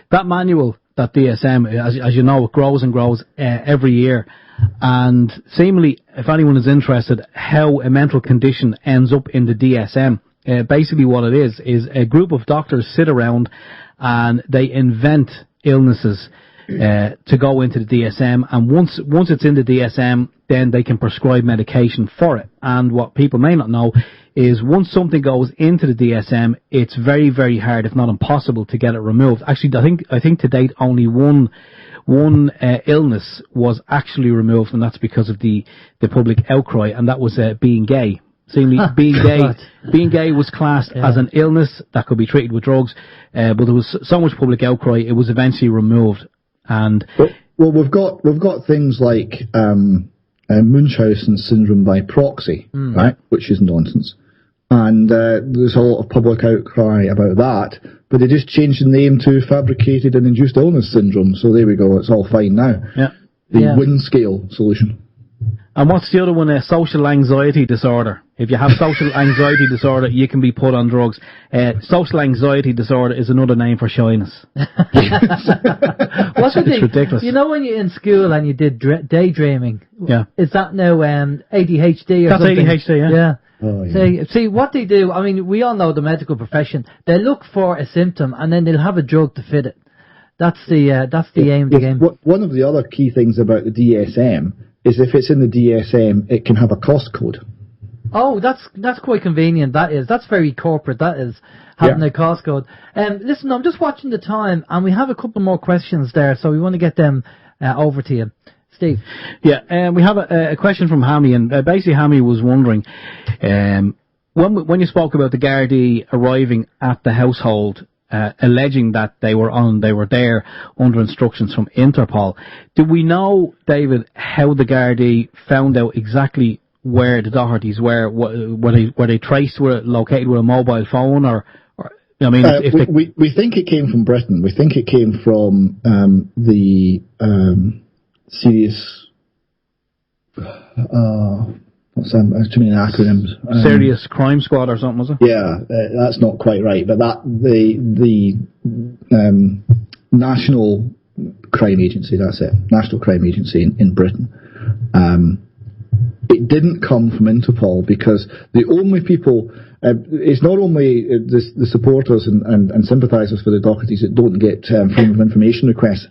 that manual, that DSM, as you know, it grows and grows every year, and seemingly, if anyone is interested, how a mental condition ends up in the DSM. Basically what it is a group of doctors sit around and they invent illnesses to go into the DSM, and once it's in the DSM, then they can prescribe medication for it. And what people may not know is once something goes into the DSM, it's very, very hard, if not impossible, to get it removed. Actually, I think to date only one illness was actually removed, and that's because of the public outcry, and that was being gay. Seemingly, being gay was classed as an illness that could be treated with drugs, but there was so much public outcry, it was eventually removed. And well, we've got things like Munchausen syndrome by proxy, right, which is nonsense, and there's a lot of public outcry about that. But they just changed the name to fabricated and induced illness syndrome. So there we go. It's all fine now. Yeah. The Win scale solution. And what's the other one? Social anxiety disorder. If you have social anxiety disorder, you can be put on drugs. Social anxiety disorder is another name for shyness. It's ridiculous. You know when you're in school and you did daydreaming? Yeah. Is that now ADHD or something? That's ADHD, yeah. Oh, yeah. See, what they do, I mean, we all know the medical profession. They look for a symptom and then they'll have a drug to fit it. That's the aim of the game. One of the other key things about the DSM is if it's in the DSM, it can have a cost code. Oh, that's quite convenient. That's very corporate. That is having a cost code. Listen, I'm just watching the time, and we have a couple more questions there, so we want to get them over to you, Steve. Yeah, we have a question from Hammy, and basically Hammy was wondering when you spoke about the Gardai arriving at the household. Alleging that they were there under instructions from Interpol. Do we know, David, how the Gardai found out exactly where the Dochertys were? Were they traced, were located with a mobile phone, or I mean, we think it came from Britain. We think it came from the serious. What's too many acronyms? Serious Crime Squad or something, was it? Yeah, that's not quite right. But the National Crime Agency, that's it, National Crime Agency in Britain. It didn't come from Interpol because the only people, it's not only the supporters and sympathisers for the Dochertys that don't get freedom of information requests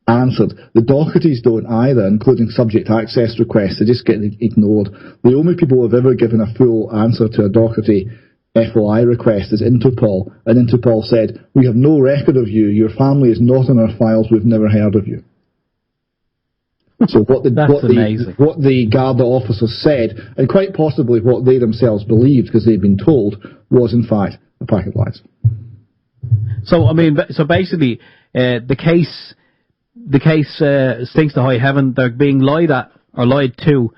answered. The Dochertys don't either, including subject access requests. They just get ignored. The only people who have ever given a full answer to a Docherty FOI request is Interpol, and Interpol said, "We have no record of you. Your family is not in our files. We've never heard of you." So what the Gardai officers said, and quite possibly what they themselves believed, because they'd been told, was in fact a pack of lies. So I mean, so basically, the case stinks to high heaven. They're being lied at or lied to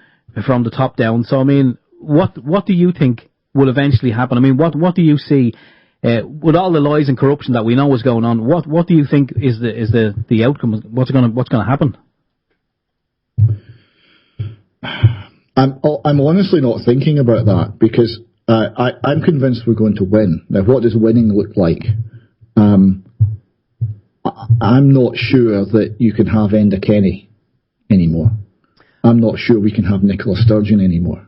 from the top down. So I mean, what do you think will eventually happen? I mean, what do you see with all the lies and corruption that we know is going on? What do you think is the outcome? What's going to happen? I'm honestly not thinking about that because I'm convinced we're going to win. Now, what does winning look like? I'm not sure that you can have Enda Kenny anymore. I'm not sure we can have Nicola Sturgeon anymore.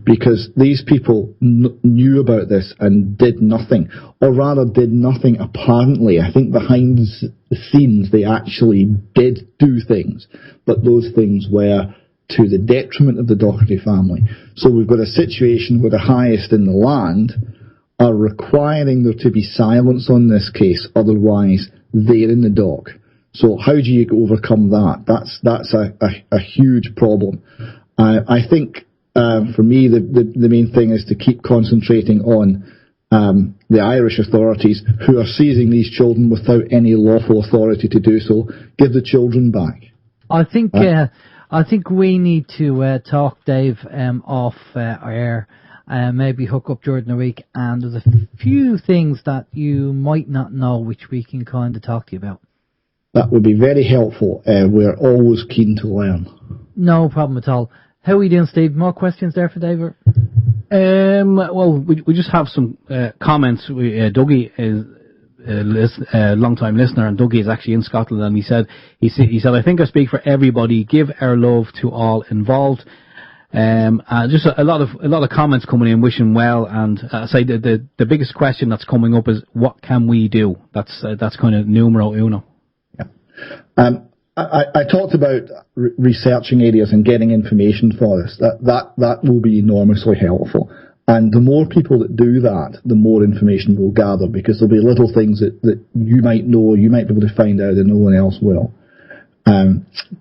Because these people knew about this and did nothing. Or rather, did nothing apparently. I think behind the scenes they actually did do things. But those things were to the detriment of the Docherty family. So we've got a situation where the highest in the land are requiring there to be silence on this case. Otherwise, they're in the dock. So how do you overcome that? That's a huge problem. I think for me the main thing is to keep concentrating on the Irish authorities who are seizing these children without any lawful authority to do so. Give the children back. I think I think we need to talk, Dave, off air. Maybe hook up during the week, and there's a few things that you might not know which we can kind of talk to you about. That would be very helpful. We're always keen to learn. No problem at all. How are you doing, Steve? More questions there for Dave? Well, we just have some comments. Dougie is a long-time listener, and Dougie is actually in Scotland, and he said, I think I speak for everybody. Give our love to all involved. Just a lot of comments coming in, wishing well, and say the biggest question that's coming up is, what can we do? That's kind of numero uno. Yeah. I talked about researching areas and getting information for us. That will be enormously helpful. And the more people that do that, the more information we'll gather, because there'll be little things that you might know, you might be able to find out that no one else will.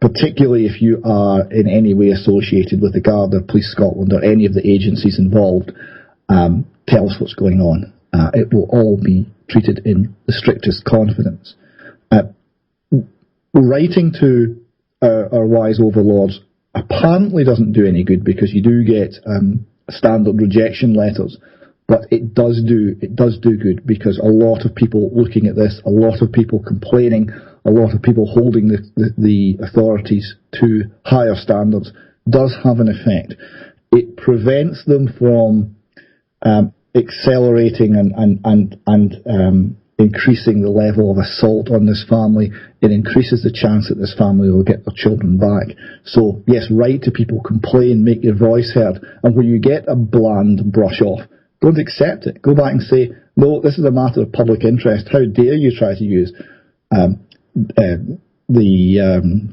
Particularly if you are in any way associated with the Garda, Police Scotland, or any of the agencies involved, tell us what's going on. It will all be treated in the strictest confidence. Writing to our wise overlords apparently doesn't do any good, because you do get standard rejection letters, but it does do good, because a lot of people looking at this, a lot of people complaining, a lot of people holding the authorities to higher standards, does have an effect. It prevents them from accelerating and increasing the level of assault on this family. It increases the chance that this family will get their children back. So yes, write to people, complain, make your voice heard, and when you get a bland brush off, don't accept it. Go back and say, no, this is a matter of public interest. How dare you try to use the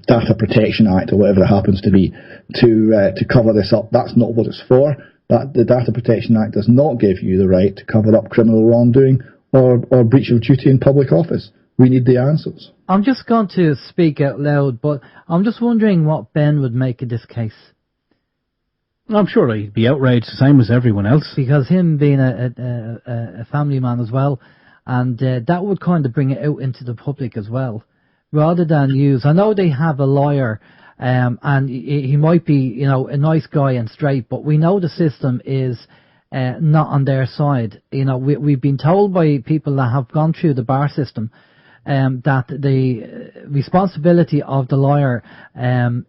Data Protection Act, or whatever it happens to be, to cover this up. That's not what it's for. The Data Protection Act does not give you the right to cover up criminal wrongdoing or breach of duty in public office. We need the answers. I'm just going to speak out loud, but I'm just wondering what Ben would make of this case. I'm sure he'd be outraged the same as everyone else. Because him being a family man as well, and that would kind of bring it out into the public as well, rather than use. I know they have a lawyer, and he might be, a nice guy and straight, but we know the system is not on their side. We've been told by people that have gone through the bar system that the responsibility of the lawyer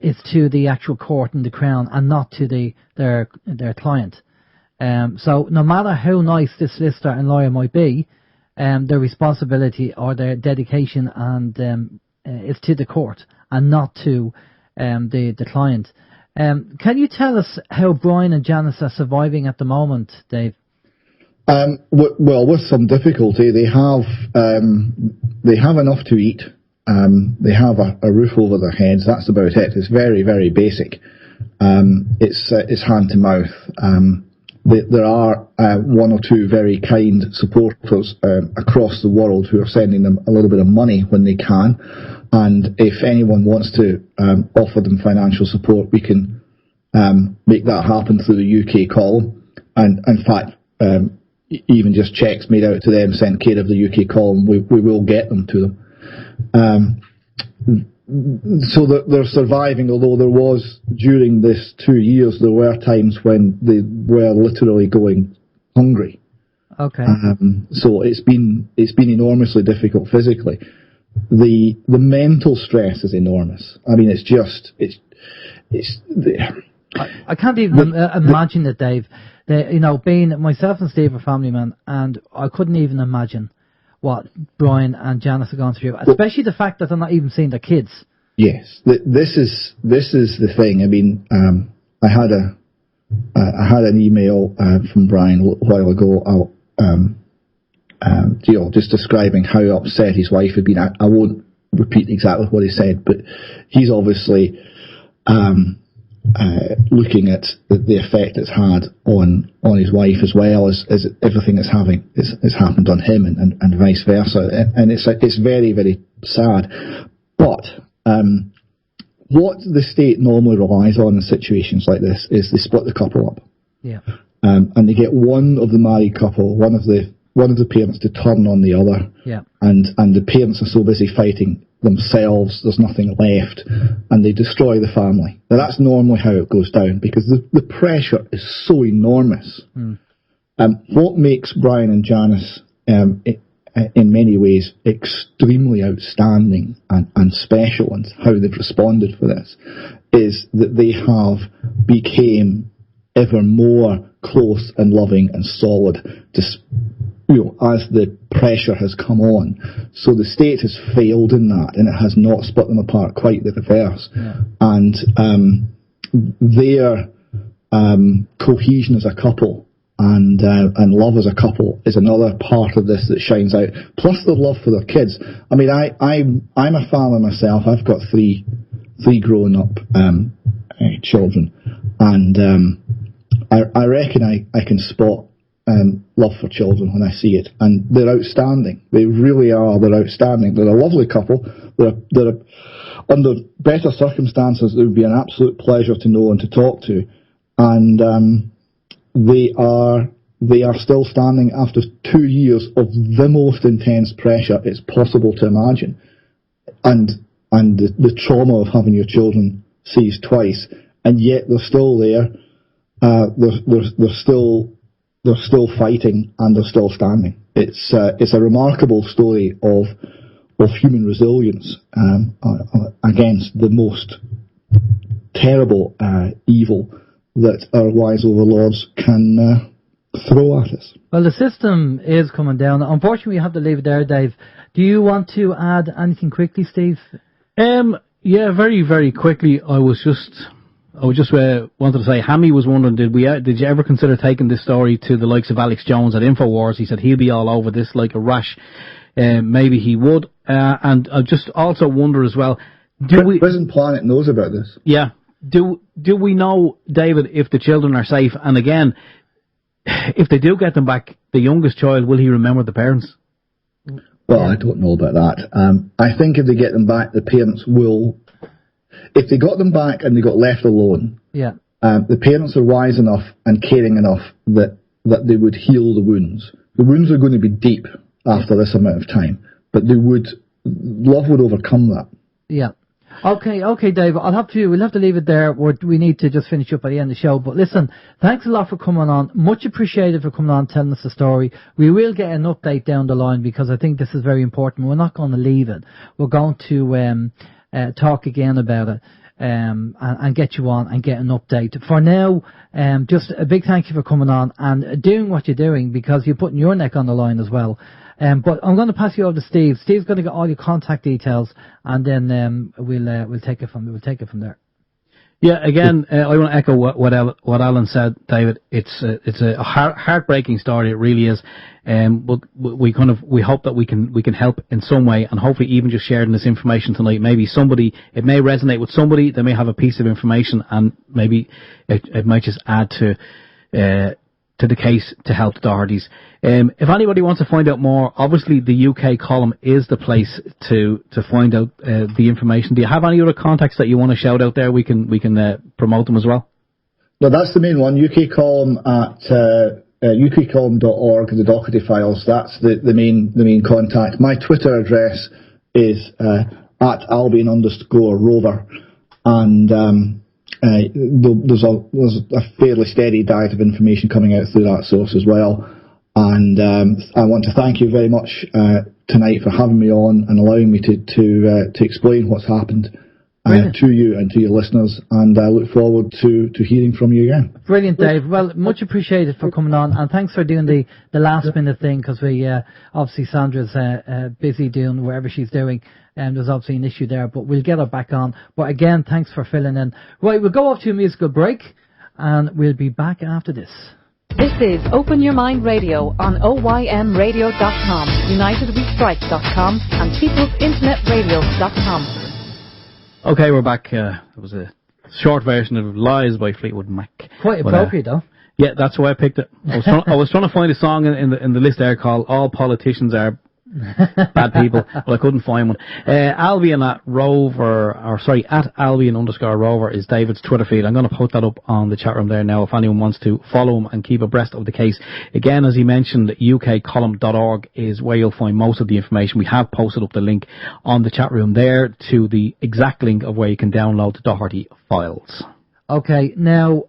is to the actual court and the Crown, and not to their client. So no matter how nice this solicitor and lawyer might be, their responsibility or their dedication and is to the court and not to the client. Can you tell us how Brian and Janice are surviving at the moment, Dave? Well, with some difficulty. They have enough to eat. They have a roof over their heads. That's about it. It's very, very basic. It's hand to mouth. There are one or two very kind supporters across the world who are sending them a little bit of money when they can. And if anyone wants to offer them financial support, we can make that happen through the UK column. And in fact, even just checks made out to them, sent care of the UK column, we will get them to them. So they're surviving, although there was, during this 2 years, there were times when they were literally going hungry. Okay. So it's been enormously difficult physically. The mental stress is enormous. I mean, I can't even imagine it, Dave. Being myself and Steve are family men, and I couldn't even imagine what Brian and Janice have gone through, especially the fact that they're not even seeing their kids. Yes, this is the thing. I mean, I had an email from Brian a while ago, just describing how upset his wife had been. I won't repeat exactly what he said, but he's obviously looking at the effect it's had on his wife, as well as everything that's happened on him, and vice versa. And it's very, very sad. But what the state normally relies on in situations like this is they split the couple up. Yeah. And they get one of the married couple, one of the parents, to turn on the other. Yeah. And the parents are so busy fighting themselves, there's nothing left, and they destroy the family. Now, that's normally how it goes down, because the pressure is so enormous. What makes Brian and Janice, in many ways, extremely outstanding and special, and how they've responded for this, is that they have became ever more close and loving and solid, as the pressure has come on. So the state has failed in that, and it has not split them apart, quite the reverse. And their cohesion as a couple and love as a couple is another part of this that shines out. Plus their love for their kids. I mean, I'm a father myself. I've got three grown up children, and I reckon I can spot love for children when I see it, and they're outstanding. They really are. They're outstanding. They're a lovely couple. They're under better circumstances, it would be an absolute pleasure to know and to talk to, and they are still standing after 2 years of the most intense pressure it's possible to imagine, and the trauma of having your children seized twice, and yet they're still there. They're still fighting, and they're still standing. It's a remarkable story of human resilience against the most terrible evil that our wise overlords can throw at us. Well, the system is coming down. Unfortunately, we have to leave it there, Dave. Do you want to add anything quickly, Steve? Yeah, very, very quickly. I just wanted to say, Hammy was wondering, did you ever consider taking this story to the likes of Alex Jones at InfoWars? He said he'll be all over this like a rash. Maybe he would. And I just also wonder as well, Prison Planet knows about this. Yeah. Do we know, David, if the children are safe? And again, if they do get them back, the youngest child, will he remember the parents? Well, I don't know about that. I think if they get them back, the parents will. If they got them back and they got left alone, the parents are wise enough and caring enough that they would heal the wounds. The wounds are going to be deep after this amount of time, but love would overcome that. Yeah. Okay, Dave. We'll have to leave it there. We need to just finish up at the end of the show. But listen, thanks a lot for coming on. Much appreciated for coming on, telling us the story. We will get an update down the line, because I think this is very important. We're not going to leave it. We're going to talk again about it, and get you on and get an update. For now, just a big thank you for coming on and doing what you're doing, because you're putting your neck on the line as well. But I'm going to pass you over to Steve. Steve's going to get all your contact details, and then we'll take it from there. Yeah, again, I want to echo what Alan said, David. It's a heartbreaking story. It really is. But we hope that we can help in some way, and hopefully even just sharing this information tonight, maybe it may resonate with somebody. They may have a piece of information, and maybe it might just add to the case to help the Dochertys. If anybody wants to find out more, obviously the UK column is the place to find out the information. Do you have any other contacts that you want to shout out there? We can promote them as well. No, that's the main one. UK column at ukcolumn.org, the Docherty files. That's the main contact. My Twitter address is at Albion_Rover, and there's a fairly steady diet of information coming out through that source as well. And I want to thank you very much tonight for having me on and allowing me to explain what's happened to you and to your listeners, and I look forward to hearing from you again. Brilliant, Dave. Well, much appreciated for coming on, and thanks for doing the last minute thing, because we obviously Sandra's busy doing whatever she's doing, and there's obviously an issue there, but we'll get her back on. But again, thanks for filling in. Right, we'll go off to a musical break, and we'll be back after this. This is Open Your Mind Radio on OYMradio.com, UnitedWeStrike.com, and PeoplesInternetRadio.com. Okay, we're back. It was a short version of Lies by Fleetwood Mac. Quite appropriate, though. Yeah, that's why I picked it. I was trying to find a song in the list there called All Politicians Are Bad people. Well, I couldn't find one. Albion at Albion_Rover is David's Twitter feed. I'm going to put that up on the chat room there now if anyone wants to follow him and keep abreast of the case. Again, as he mentioned, ukcolumn.org is where you'll find most of the information. We have posted up the link on the chat room there to the exact link of where you can download the Docherty files. Okay, now,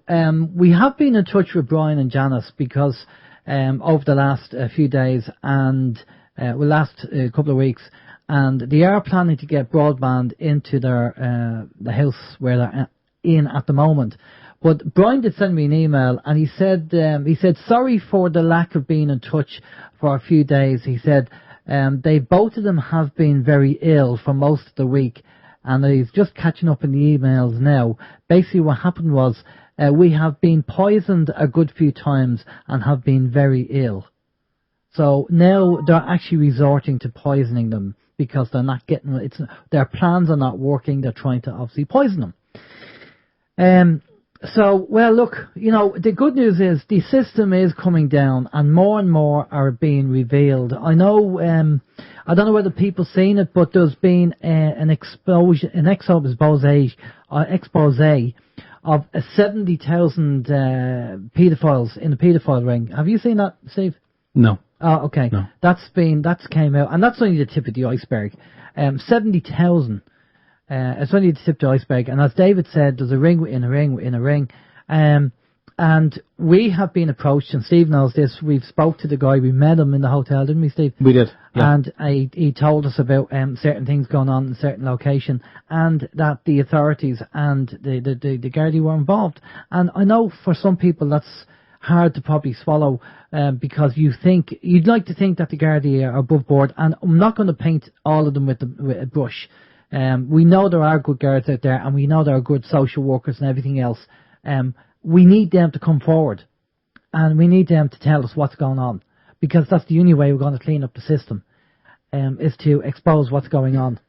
we have been in touch with Brian and Janice because over the last few days and last couple of weeks, and they are planning to get broadband into their the house where they're in at the moment. But Brian did send me an email, and he said sorry for the lack of being in touch for a few days. He said both of them have been very ill for most of the week, and he's just catching up in the emails now. Basically what happened was we have been poisoned a good few times and have been very ill. So now they're actually resorting to poisoning them because they're not getting their plans are not working. They're trying to obviously poison them. So, well, look, the good news is the system is coming down and more are being revealed. I know, I don't know whether people seen it, but there's been an expose of 70,000 paedophiles in the paedophile ring. Have you seen that, Steve? No. Oh, okay. No. That's came out, and that's only the tip of the iceberg. 70,000. It's only the tip of the iceberg, and as David said, there's a ring within a ring within a ring. And we have been approached, and Steve knows this. We've spoke to the guy. We met him in the hotel, didn't we, Steve? We did. Yeah. And he told us about certain things going on in a certain location, and that the authorities and the Gardai were involved. And I know for some people that's hard to probably swallow, because you'd like to think that the Gardai are above board. And I'm not going to paint all of them with a brush. We know there are good guards out there, and we know there are good social workers and everything else. We need them to come forward, and we need them to tell us what's going on, because that's the only way we're going to clean up the system, is to expose what's going on.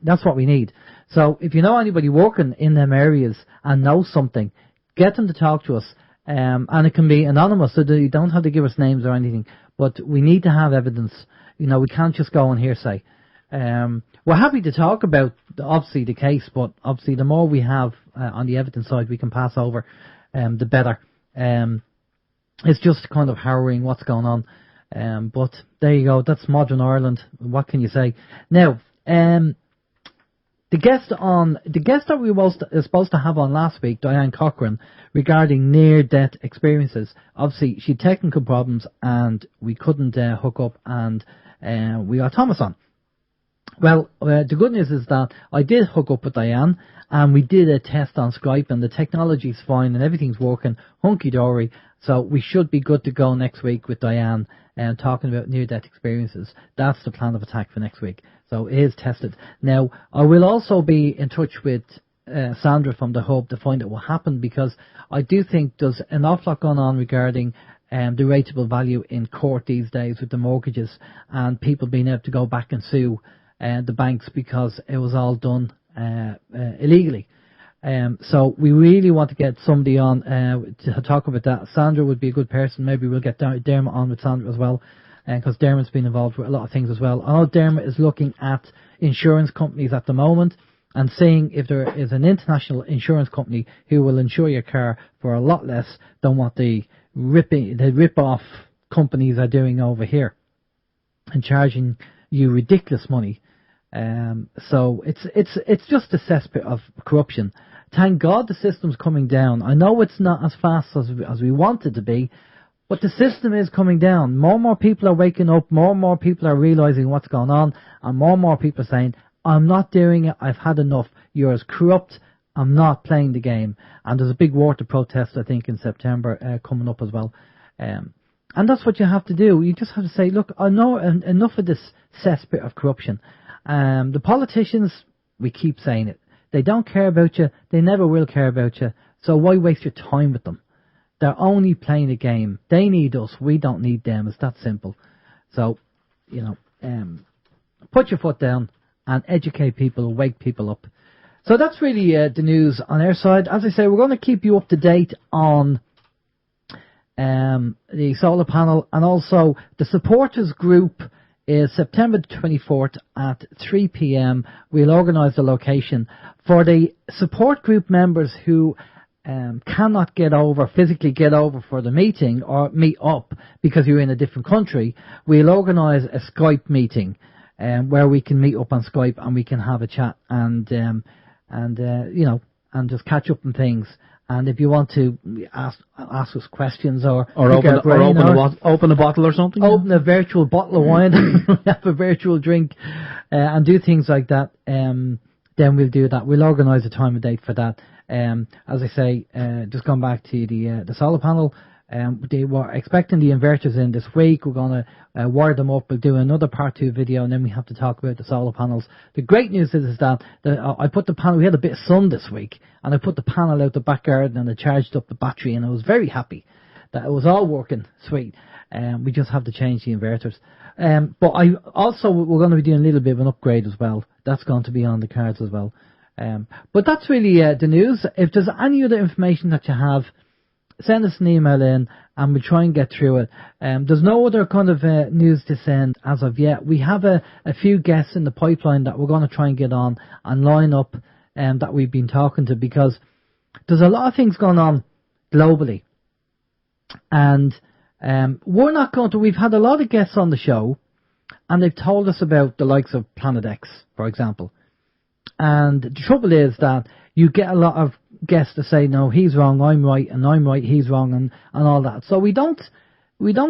That's what we need. So if you know anybody working in them areas and knows something, get them to talk to us, and it can be anonymous, so you don't have to give us names or anything, but we need to have evidence. We can't just go on hearsay. We're happy to talk about obviously the case, but obviously the more we have on the evidence side we can pass over, the better. It's just kind of harrowing what's going on, but there you go. That's modern Ireland. What can you say? Now, the guest that we were supposed to have on last week, Diane Cochran, regarding near-death experiences. Obviously, she had technical problems and we couldn't hook up, and we got Thomas on. Well, the good news is that I did hook up with Diane, and we did a test on Skype, and the technology's fine and everything's working hunky-dory. So we should be good to go next week with Diane and talking about near-death experiences. That's the plan of attack for next week. So it is tested. Now, I will also be in touch with Sandra from the Hub to find out what happened, because I do think there's an awful lot going on regarding the rateable value in court these days with the mortgages, and people being able to go back and sue the banks because it was all done illegally. So we really want to get somebody on to talk about that. Sandra would be a good person. Maybe we'll get Dermot on with Sandra as well, because Dermot's been involved with a lot of things as well. I know Dermot is looking at insurance companies at the moment and seeing if there is an international insurance company who will insure your car for a lot less than what the rip-off companies are doing over here and charging you ridiculous money. So it's just a cesspit of corruption. Thank God the system's coming down. I know it's not as fast as we want it to be, but the system is coming down. More and more people are waking up, more and more people are realising what's going on, and more people are saying, I'm not doing it, I've had enough, you're as corrupt, I'm not playing the game. And there's a big water protest, I think, in September coming up as well. And that's what you have to do. You just have to say, look, I know enough of this cesspit of corruption. The politicians, we keep saying it, they don't care about you, they never will care about you, so why waste your time with them? They're only playing a game. They need us, we don't need them. It's that simple. So, put your foot down and educate people, wake people up. So that's really the news on our side. As I say, we're going to keep you up to date on the solar panel, and also the supporters group is September the 24th at 3 p.m. We'll organise the location for the support group members who cannot physically get over for the meeting or meet up because you're in a different country. We'll organise a Skype meeting where we can meet up on Skype and we can have a chat and just catch up on things. And if you want to ask us questions or open a bottle or something, open a virtual bottle of wine, have a virtual drink, and do things like that, then we'll do that. We'll organise a time and date for that. As I say, just going back to the solar panel, they were expecting the inverters in this week. We're going to wire them up. We'll do another part 2 video, and then we have to talk about the solar panels. The great news is that I put the panel, we had a bit of sun this week, and I put the panel out the back garden and I charged up the battery, and I was very happy that it was all working sweet. We just have to change the inverters. But we're going to be doing a little bit of an upgrade as well. That's going to be on the cards as well. But that's really the news. If there's any other information that you have, send us an email in and we'll try and get through it. There's no other kind of news to send as of yet. We have a few guests in the pipeline that we're going to try and get on and line up that we've been talking to, because there's a lot of things going on globally. And we've had a lot of guests on the show and they've told us about the likes of Planet X, for example. And the trouble is that you get a lot of guests to say, no, he's wrong, I'm right, and I'm right, he's wrong, and all that. So we don't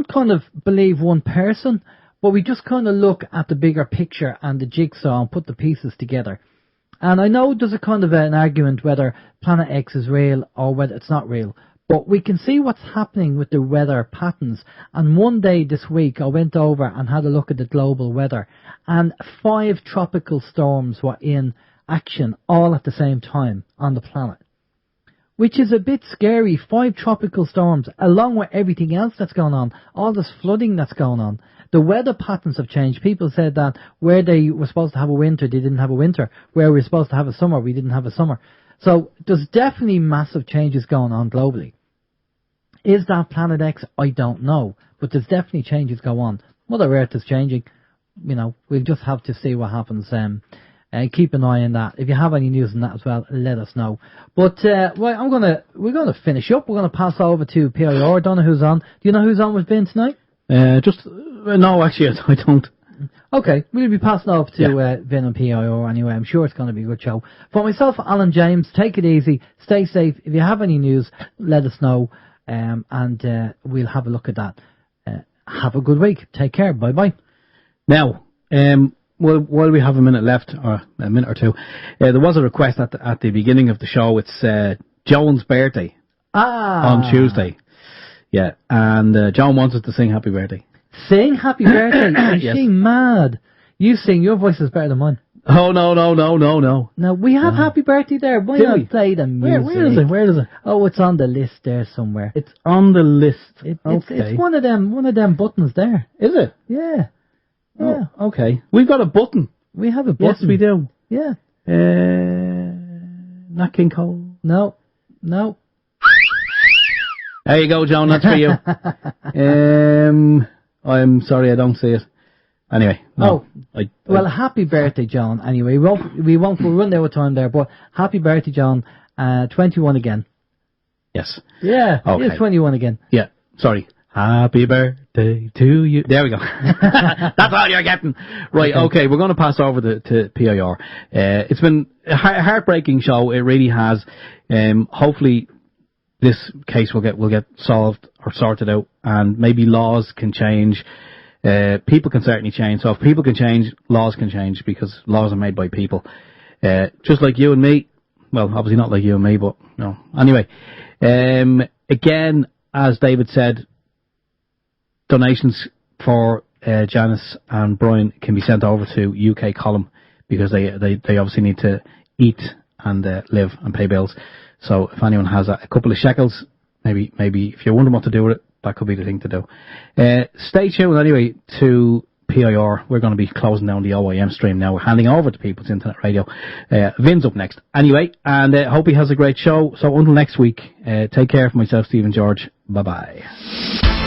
kind of believe one person, but we just kind of look at the bigger picture and the jigsaw and put the pieces together. And I know there's a kind of an argument whether Planet X is real or whether it's not real, but we can see what's happening with the weather patterns. And one day this week I went over and had a look at the global weather, and 5 tropical storms were in action all at the same time on the planet, which is a bit scary. 5 tropical storms, along with everything else that's going on, all this flooding that's going on. The weather patterns have changed. People said that where they were supposed to have a winter, they didn't have a winter. Where we were supposed to have a summer, we didn't have a summer. So there's definitely massive changes going on globally. Is that Planet X? I don't know. But there's definitely changes go on. Mother Earth is changing. We'll just have to see what happens. Keep an eye on that. If you have any news on that as well, let us know. But right, we're gonna finish up. We're gonna pass over to PIR. Don't know who's on. Do you know who's on with Vin tonight? No, actually, I don't. Okay, we'll be passing over to Vin and PIR anyway. I'm sure it's going to be a good show. For myself, Alan James, take it easy, stay safe. If you have any news, let us know, and we'll have a look at that. Have a good week. Take care. Bye bye. Now, while we have a minute left, or a minute or two, there was a request at the beginning of the show. It's Joan's birthday on Tuesday. Yeah, and Joan wants us to sing Happy Birthday. Sing Happy Birthday? Is she mad? You sing, your voice is better than mine. Oh, no. No, we have Happy Birthday there. Why not play the music? Where is it? Oh, it's on the list there somewhere. It's on the list. It's one of them buttons there. Is it? Yeah. Yeah. Oh, okay. We've got a button. We have a button. Yes, we do. Yeah. Not King Cole. No. There you go, Joan. That's for you. I'm sorry, I don't see it. Anyway. No, well, happy birthday, John. Anyway, we'll run out of time there, but happy birthday, John. 21 again. Yes. Yeah. Okay. He's 21 again. Yeah. Sorry. Happy birthday to you. There we go. That's all you're getting. Right, okay, we're going to pass over to PIR. It's been a heartbreaking show. It really has. Hopefully this case will get solved or sorted out, and maybe laws can change. People can certainly change. So if people can change, laws can change, because laws are made by people. Just like you and me. Well, obviously not like you and me, but no. Anyway, again, as David said, donations for Janice and Brian can be sent over to UK Column, because they obviously need to eat and live and pay bills. So if anyone has a couple of shekels, maybe if you're wondering what to do with it, that could be the thing to do. Stay tuned anyway to PIR. We're going to be closing down the OYM stream now. We're handing over to People's Internet Radio. Vin's up next. Anyway, and hope he has a great show. So until next week, take care. For myself, Stephen George. Bye-bye.